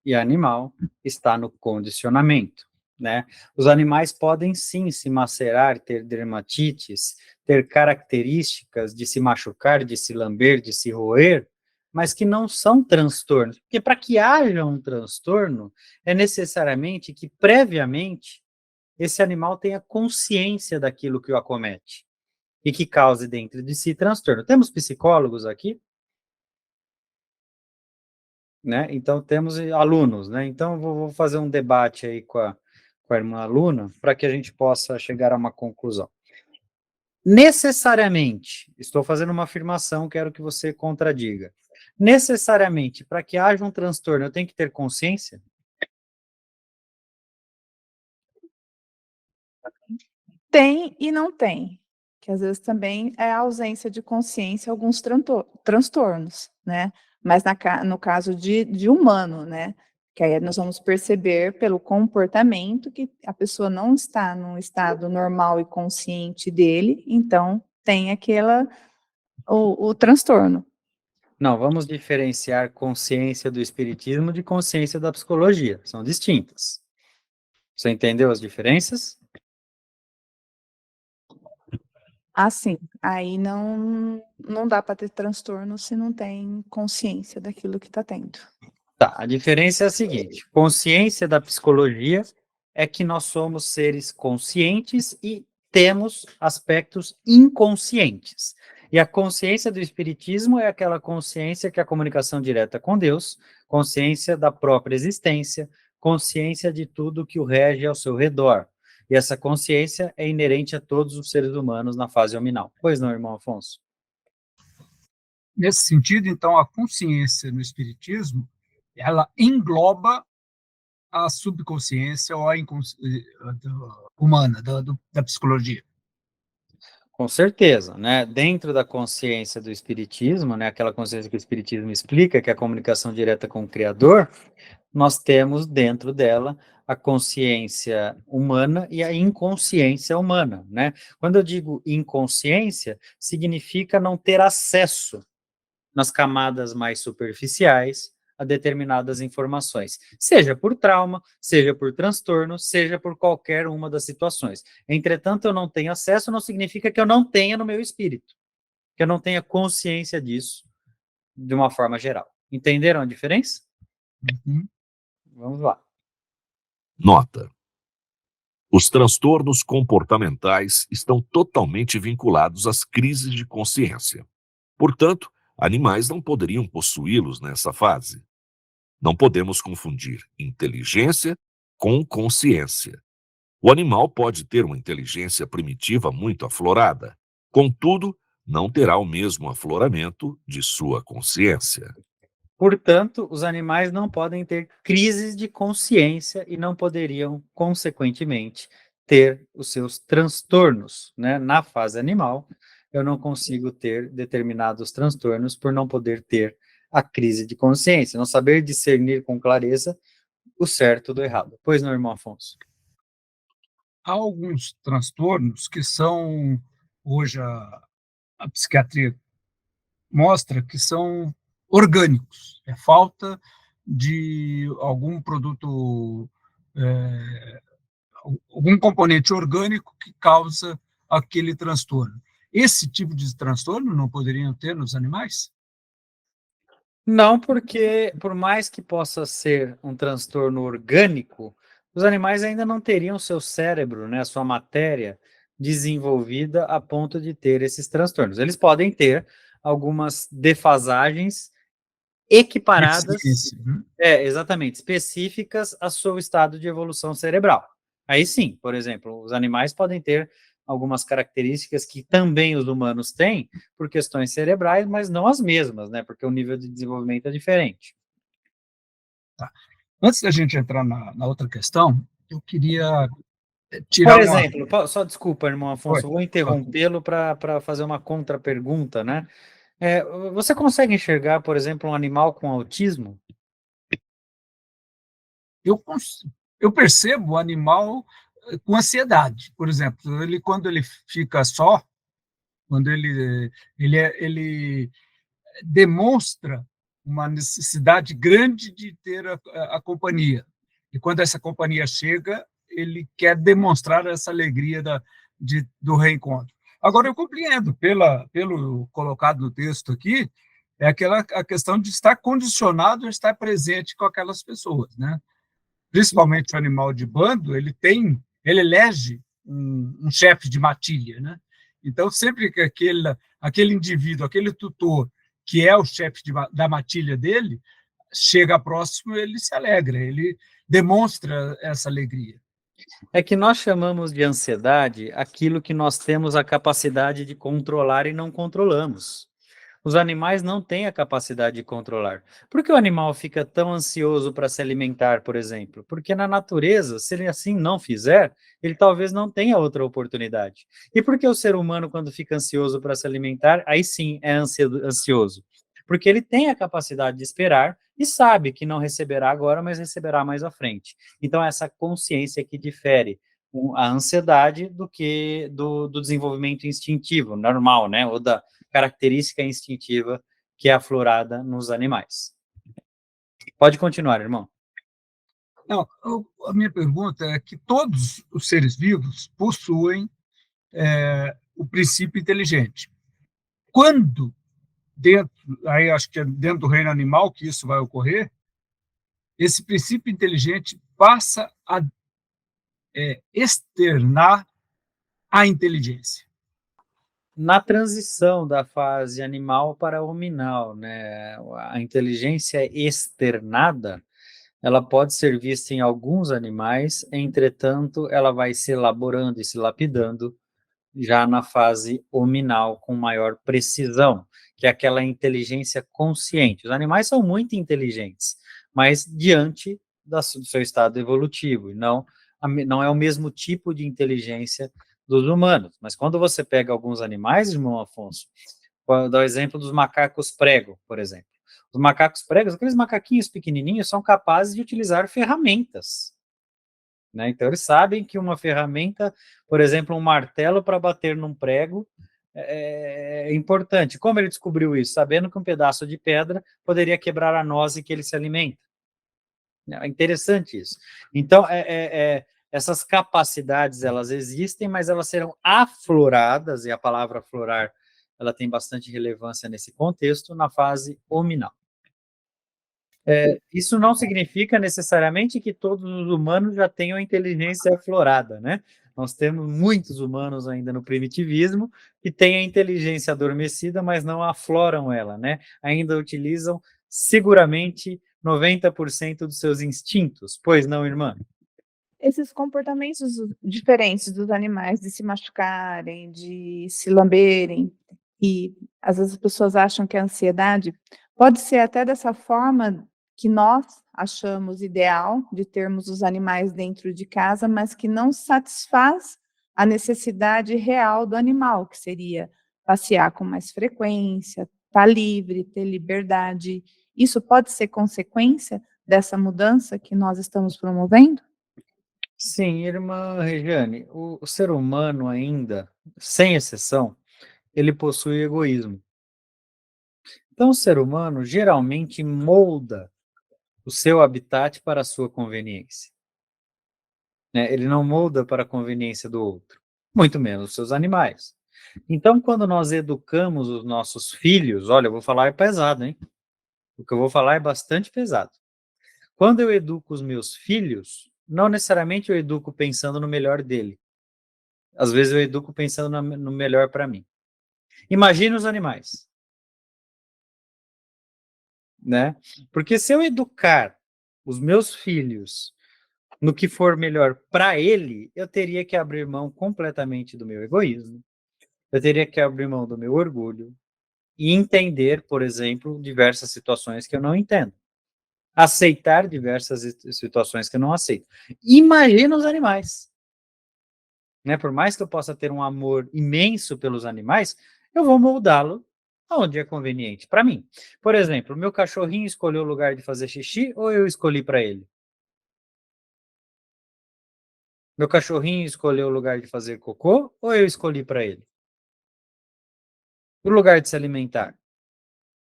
e animal está no condicionamento, né? Os animais podem sim se macerar, ter dermatites, ter características de se machucar, de se lamber, de se roer, mas que não são transtornos. Porque para que haja um transtorno, é necessariamente que previamente esse animal tenha consciência daquilo que o acomete e que cause dentro de si transtorno. Temos psicólogos aqui, né? Então temos alunos, né? Então vou fazer um debate aí com a irmã aluna para que a gente possa chegar a uma conclusão. Necessariamente, estou fazendo uma afirmação, quero que você contradiga. Necessariamente, para que haja um transtorno, eu tenho que ter consciência? Tem e não tem, que às vezes também é a ausência de consciência alguns transtornos, né? Mas no caso de humano, né? Que aí nós vamos perceber pelo comportamento que a pessoa não está num estado normal e consciente dele, então tem o transtorno. Não, vamos diferenciar consciência do espiritismo de consciência da psicologia, são distintas. Você entendeu as diferenças? Assim, aí não dá para ter transtorno se não tem consciência daquilo que está tendo. Tá, a diferença é a seguinte: consciência da psicologia é que nós somos seres conscientes e temos aspectos inconscientes. E a consciência do espiritismo é aquela consciência que é a comunicação direta com Deus, consciência da própria existência, consciência de tudo que o rege ao seu redor. E essa consciência é inerente a todos os seres humanos na fase hominal. Pois não, irmão Afonso? Nesse sentido, então, a consciência no espiritismo, ela engloba a subconsciência ou a humana, da psicologia. Com certeza, né? Dentro da consciência do espiritismo, né, aquela consciência que o espiritismo explica, que é a comunicação direta com o Criador, nós temos dentro dela a consciência humana e a inconsciência humana, né? Quando eu digo inconsciência, significa não ter acesso nas camadas mais superficiais a determinadas informações, seja por trauma, seja por transtorno, seja por qualquer uma das situações. Entretanto, eu não tenho acesso, não significa que eu não tenha no meu espírito, que eu não tenha consciência disso de uma forma geral. Entenderam a diferença? Uhum. Vamos lá. Nota: os transtornos comportamentais estão totalmente vinculados às crises de consciência. Portanto, animais não poderiam possuí-los nessa fase. Não podemos confundir inteligência com consciência. O animal pode ter uma inteligência primitiva muito aflorada, contudo, não terá o mesmo afloramento de sua consciência. Portanto, os animais não podem ter crises de consciência e não poderiam, consequentemente, ter os seus transtornos, né? Na fase animal, eu não consigo ter determinados transtornos por não poder ter a crise de consciência, não saber discernir com clareza o certo do errado. Pois não, irmão Afonso? Há alguns transtornos que são, hoje a psiquiatria mostra que são orgânicos, é falta de algum produto, algum componente orgânico que causa aquele transtorno. Esse tipo de transtorno não poderiam ter nos animais? Não, porque por mais que possa ser um transtorno orgânico, os animais ainda não teriam seu cérebro, né, a sua matéria desenvolvida a ponto de ter esses transtornos. Eles podem ter algumas defasagens equiparadas, Deficiência, né? exatamente, específicas ao seu estado de evolução cerebral. Aí sim, por exemplo, os animais podem ter algumas características que também os humanos têm por questões cerebrais, mas não as mesmas, né? Porque o nível de desenvolvimento é diferente. Tá. Antes da gente entrar na outra questão, eu queria Por tirar uma... exemplo, só desculpa, irmão Afonso, vou interrompê-lo para fazer uma contra-pergunta, né? Você consegue enxergar, por exemplo, um animal com autismo? Eu percebo o animal com ansiedade, por exemplo, quando ele fica só, quando ele demonstra uma necessidade grande de ter a companhia. E quando essa companhia chega, ele quer demonstrar essa alegria do reencontro. Agora, eu compreendo, pelo colocado no texto aqui, é a questão de estar condicionado a estar presente com aquelas pessoas, né? Principalmente o animal de bando, ele elege um chefe de matilha, né? Então, sempre que aquele indivíduo, aquele tutor, que é o chefe da matilha dele, chega próximo, ele se alegra, ele demonstra essa alegria. É que nós chamamos de ansiedade aquilo que nós temos a capacidade de controlar e não controlamos. Os animais não têm a capacidade de controlar. Por que o animal fica tão ansioso para se alimentar, por exemplo? Porque na natureza, se ele assim não fizer, ele talvez não tenha outra oportunidade. E por que o ser humano, quando fica ansioso para se alimentar, aí sim é ansioso? Porque ele tem a capacidade de esperar e sabe que não receberá agora, mas receberá mais à frente. Então, essa consciência que difere a ansiedade do que do desenvolvimento instintivo, normal, né? Ou da característica instintiva que é aflorada nos animais. Pode continuar, irmão. Não, a minha pergunta é que todos os seres vivos possuem o princípio inteligente. Quando, aí acho que é dentro do reino animal que isso vai ocorrer, esse princípio inteligente passa a externar a inteligência. Na transição da fase animal para ruminal, né, a inteligência externada, ela pode ser vista em alguns animais, entretanto, ela vai se elaborando e se lapidando já na fase hominal, com maior precisão, que é aquela inteligência consciente. Os animais são muito inteligentes, mas diante do seu estado evolutivo, e não é o mesmo tipo de inteligência dos humanos. Mas quando você pega alguns animais, irmão Afonso, vou dar o exemplo dos macacos prego, por exemplo. Os macacos pregos, aqueles macaquinhos pequenininhos, são capazes de utilizar ferramentas, né? Então, eles sabem que uma ferramenta, por exemplo, um martelo para bater num prego, é importante. Como ele descobriu isso? Sabendo que um pedaço de pedra poderia quebrar a noze que ele se alimenta. É interessante isso. Então, essas capacidades, elas existem, mas elas serão afloradas, e a palavra aflorar, ela tem bastante relevância nesse contexto, na fase hominal. Isso não significa necessariamente que todos os humanos já tenham inteligência aflorada, né? Nós temos muitos humanos ainda no primitivismo que têm a inteligência adormecida, mas não afloram ela, né? Ainda utilizam seguramente 90% dos seus instintos, pois não, irmã? Esses comportamentos diferentes dos animais, de se machucarem, de se lamberem, e às vezes as pessoas acham que a ansiedade pode ser até dessa forma que nós achamos ideal de termos os animais dentro de casa, mas que não satisfaz a necessidade real do animal, que seria passear com mais frequência, estar livre, ter liberdade. Isso pode ser consequência dessa mudança que nós estamos promovendo? Sim, irmã Regiane, o ser humano ainda, sem exceção, ele possui egoísmo. Então, o ser humano geralmente molda o seu habitat para a sua conveniência, né? Ele não molda para a conveniência do outro, muito menos os seus animais. Então, quando nós educamos os nossos filhos, olha, eu vou falar é pesado, hein? O que eu vou falar é bastante pesado. Quando eu educo os meus filhos, não necessariamente eu educo pensando no melhor dele. Às vezes eu educo pensando no melhor para mim. Imagina os animais, né? Porque se eu educar os meus filhos no que for melhor para ele, eu teria que abrir mão completamente do meu egoísmo, eu teria que abrir mão do meu orgulho e entender, por exemplo, diversas situações que eu não entendo. Aceitar diversas situações que eu não aceito. Imagina os animais, né? Por mais que eu possa ter um amor imenso pelos animais, eu vou moldá-lo aonde é conveniente para mim. Por exemplo, meu cachorrinho escolheu o lugar de fazer xixi ou eu escolhi para ele? Meu cachorrinho escolheu o lugar de fazer cocô ou eu escolhi para ele? O lugar de se alimentar.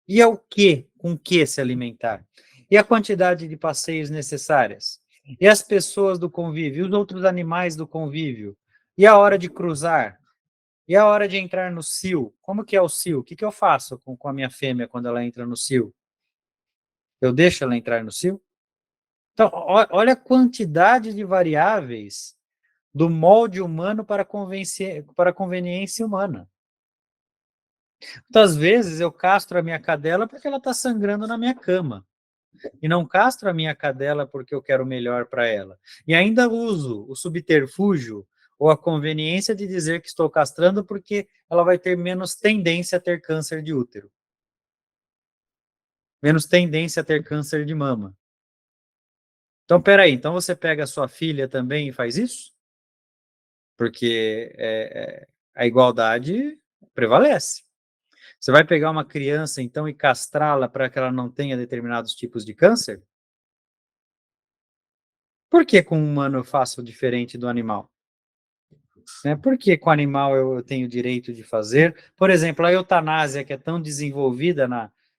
E ao que, com que se alimentar? E a quantidade de passeios necessárias? E as pessoas do convívio? E os outros animais do convívio? E a hora de cruzar? E a hora de entrar no cio? Como que é o cio? O que eu faço com a minha fêmea quando ela entra no cio? Eu deixo ela entrar no cio? Então, olha a quantidade de variáveis do molde humano para a conveniência humana. Muitas vezes eu castro a minha cadela porque ela está sangrando na minha cama. E não castro a minha cadela porque eu quero o melhor para ela. E ainda uso o subterfúgio ou a conveniência de dizer que estou castrando porque ela vai ter menos tendência a ter câncer de útero. Menos tendência a ter câncer de mama. Então, peraí, então você pega a sua filha também e faz isso? Porque a igualdade prevalece. Você vai pegar uma criança, então, e castrá-la para que ela não tenha determinados tipos de câncer? Por que com o humano eu faço diferente do animal? Por que com o animal eu tenho direito de fazer? Por exemplo, a eutanásia, que é tão desenvolvida,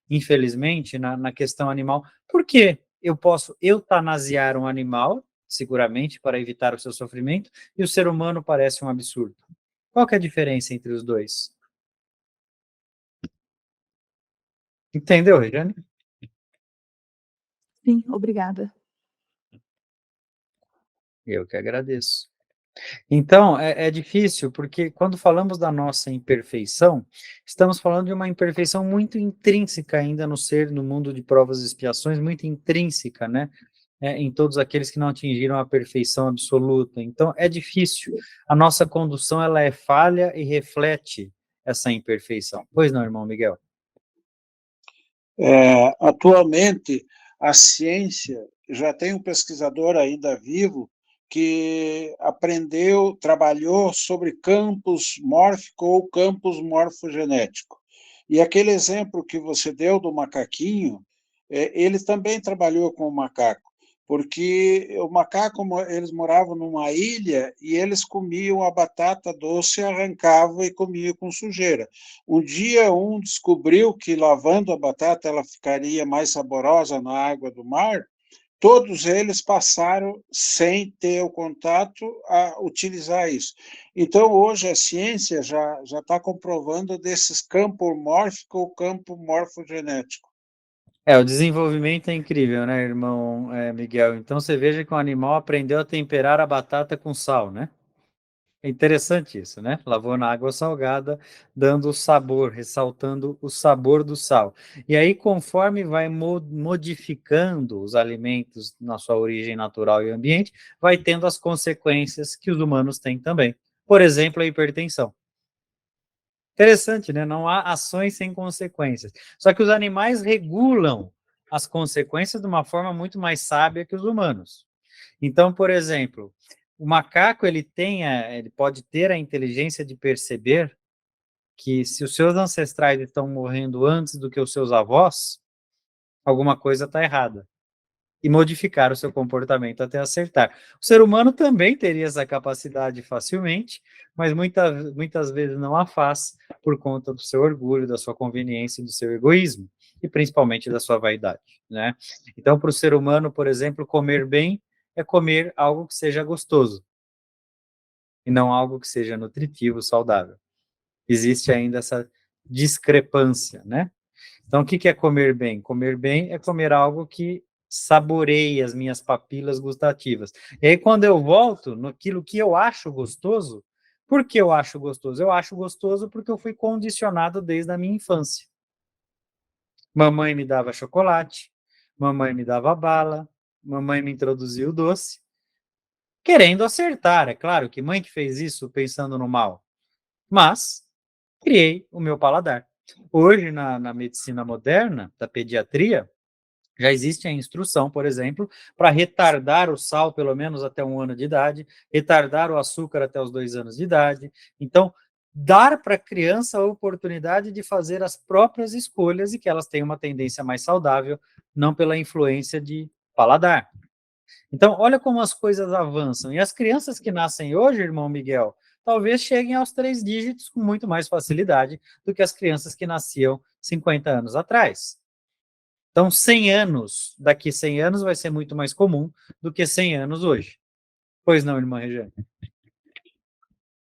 infelizmente, na questão animal, por que eu posso eutanasiar um animal, seguramente, para evitar o seu sofrimento, e o ser humano parece um absurdo? Qual que é a diferença entre os dois? Entendeu, Regiane? Sim, obrigada. Eu que agradeço. Então, é difícil, porque quando falamos da nossa imperfeição, estamos falando de uma imperfeição muito intrínseca ainda no ser, no mundo de provas e expiações, muito intrínseca, né? Em todos aqueles que não atingiram a perfeição absoluta. Então, é difícil. A nossa condução, ela é falha e reflete essa imperfeição. Pois não, irmão Miguel? Atualmente, a ciência, já tem um pesquisador ainda vivo que trabalhou sobre campos mórfico ou campos morfogenético. E aquele exemplo que você deu do macaquinho, ele também trabalhou com o macaco, porque o macaco, eles moravam numa ilha e eles comiam a batata doce, arrancavam e comiam com sujeira. Um dia, um descobriu que lavando a batata ela ficaria mais saborosa na água do mar. Todos eles passaram, sem ter o contato, a utilizar isso. Então, hoje, a ciência já está comprovando desses campo mórfico ou campo morfogenético. O desenvolvimento é incrível, né, irmão Miguel? Então você veja que o animal aprendeu a temperar a batata com sal, né? É interessante isso, né? Lavou na água salgada, dando o sabor, ressaltando o sabor do sal. E aí, conforme vai modificando os alimentos na sua origem natural e ambiente, vai tendo as consequências que os humanos têm também. Por exemplo, a hipertensão. Interessante, né? Não há ações sem consequências. Só que os animais regulam as consequências de uma forma muito mais sábia que os humanos. Então, por exemplo, o macaco ele pode ter a inteligência de perceber que se os seus ancestrais estão morrendo antes do que os seus avós, alguma coisa está errada. E modificar o seu comportamento até acertar. O ser humano também teria essa capacidade facilmente, mas muitas vezes não a faz por conta do seu orgulho, da sua conveniência e do seu egoísmo, e principalmente da sua vaidade, né? Então, para o ser humano, por exemplo, comer bem é comer algo que seja gostoso, e não algo que seja nutritivo, saudável. Existe ainda essa discrepância, né? Então, o que é comer bem? Comer bem é comer algo que saboreie as minhas papilas gustativas. E aí, quando eu volto naquilo que eu acho gostoso, por que eu acho gostoso? Eu acho gostoso porque eu fui condicionado desde a minha infância. Mamãe me dava chocolate, mamãe me dava bala, mamãe me introduzia o doce, querendo acertar. É claro que mãe que fez isso pensando no mal, mas criei o meu paladar. Hoje, na medicina moderna, da pediatria, já existe a instrução, por exemplo, para retardar o sal pelo menos até 1 ano de idade, retardar o açúcar até os 2 anos de idade. Então, dar para a criança a oportunidade de fazer as próprias escolhas e que elas tenham uma tendência mais saudável, não pela influência de paladar. Então, olha como as coisas avançam. E as crianças que nascem hoje, irmão Miguel, talvez cheguem aos 3 dígitos com muito mais facilidade do que as crianças que nasciam 50 anos atrás. Então, 100 anos, daqui 100 anos vai ser muito mais comum do que 100 anos hoje. Pois não, irmã Regiane?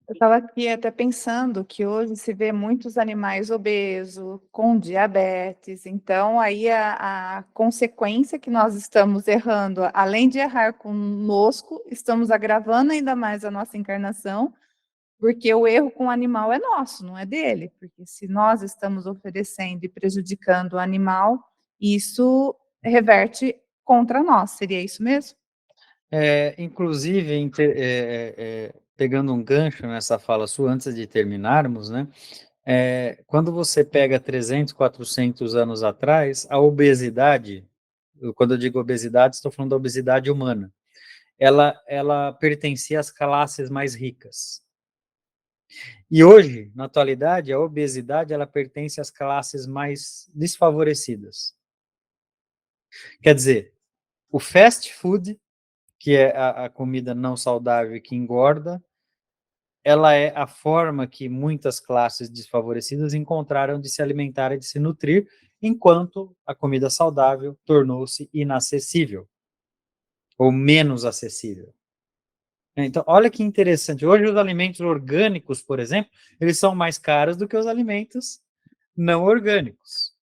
Eu estava aqui até pensando que hoje se vê muitos animais obesos, com diabetes, então aí a consequência que nós estamos errando, além de errar conosco, estamos agravando ainda mais a nossa encarnação, porque o erro com o animal é nosso, não é dele, porque se nós estamos oferecendo e prejudicando o animal, isso reverte contra nós, seria isso mesmo? Inclusive, pegando um gancho nessa fala sua, antes de terminarmos, né? Quando você pega 300, 400 anos atrás, a obesidade, quando eu digo obesidade, estou falando da obesidade humana, ela pertencia às classes mais ricas. E hoje, na atualidade, a obesidade ela pertence às classes mais desfavorecidas. Quer dizer, o fast food, que é a comida não saudável que engorda, ela é a forma que muitas classes desfavorecidas encontraram de se alimentar e de se nutrir, enquanto a comida saudável tornou-se inacessível, ou menos acessível. Então, olha que interessante. Hoje, os alimentos orgânicos, por exemplo, eles são mais caros do que os alimentos não orgânicos.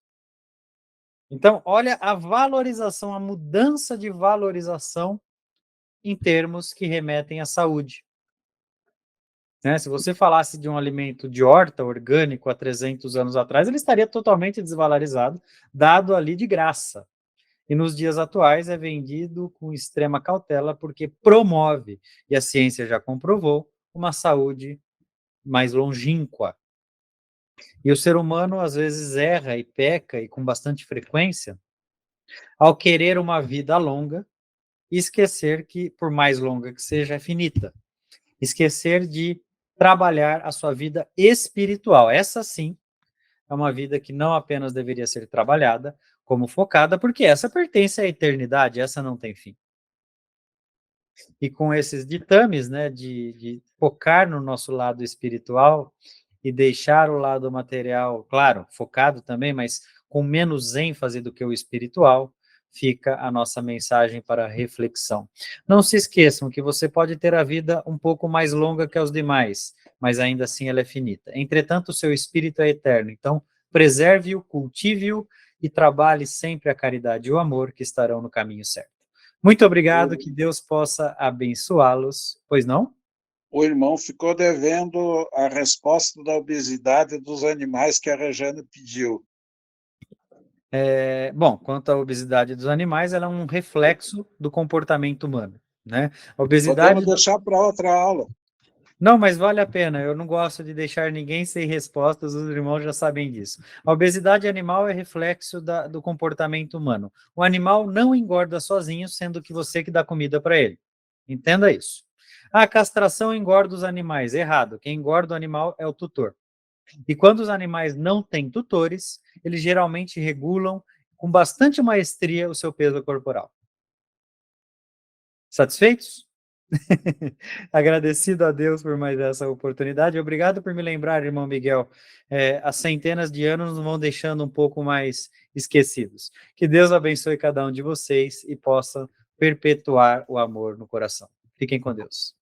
Então, olha a valorização, a mudança de valorização em termos que remetem à saúde. Né? Se você falasse de um alimento de horta orgânico há 300 anos atrás, ele estaria totalmente desvalorizado, dado ali de graça. E nos dias atuais é vendido com extrema cautela, porque promove, e a ciência já comprovou, uma saúde mais longínqua. E o ser humano, às vezes, erra e peca, e com bastante frequência, ao querer uma vida longa, e esquecer que, por mais longa que seja, é finita. Esquecer de trabalhar a sua vida espiritual. Essa sim é uma vida que não apenas deveria ser trabalhada, como focada, porque essa pertence à eternidade, essa não tem fim. E com esses ditames, né, de focar no nosso lado espiritual e deixar o lado material, claro, focado também, mas com menos ênfase do que o espiritual, fica a nossa mensagem para reflexão. Não se esqueçam que você pode ter a vida um pouco mais longa que os demais, mas ainda assim ela é finita. Entretanto, o seu espírito é eterno, então preserve-o, cultive-o e trabalhe sempre a caridade e o amor, que estarão no caminho certo. Muito obrigado, que Deus possa abençoá-los. Pois não? O irmão ficou devendo a resposta da obesidade dos animais que a Rejane pediu. Bom, quanto à obesidade dos animais, ela é um reflexo do comportamento humano, né? A obesidade... Podemos deixar para outra aula. Não, mas vale a pena. Eu não gosto de deixar ninguém sem respostas, os irmãos já sabem disso. A obesidade animal é reflexo do comportamento humano. O animal não engorda sozinho, sendo que você que dá comida para ele. Entenda isso. A castração engorda os animais. Errado. Quem engorda o animal é o tutor. E quando os animais não têm tutores, eles geralmente regulam com bastante maestria o seu peso corporal. Satisfeitos? Agradecido a Deus por mais essa oportunidade. Obrigado por me lembrar, irmão Miguel. As centenas de anos nos vão deixando um pouco mais esquecidos. Que Deus abençoe cada um de vocês e possa perpetuar o amor no coração. Fiquem com Deus.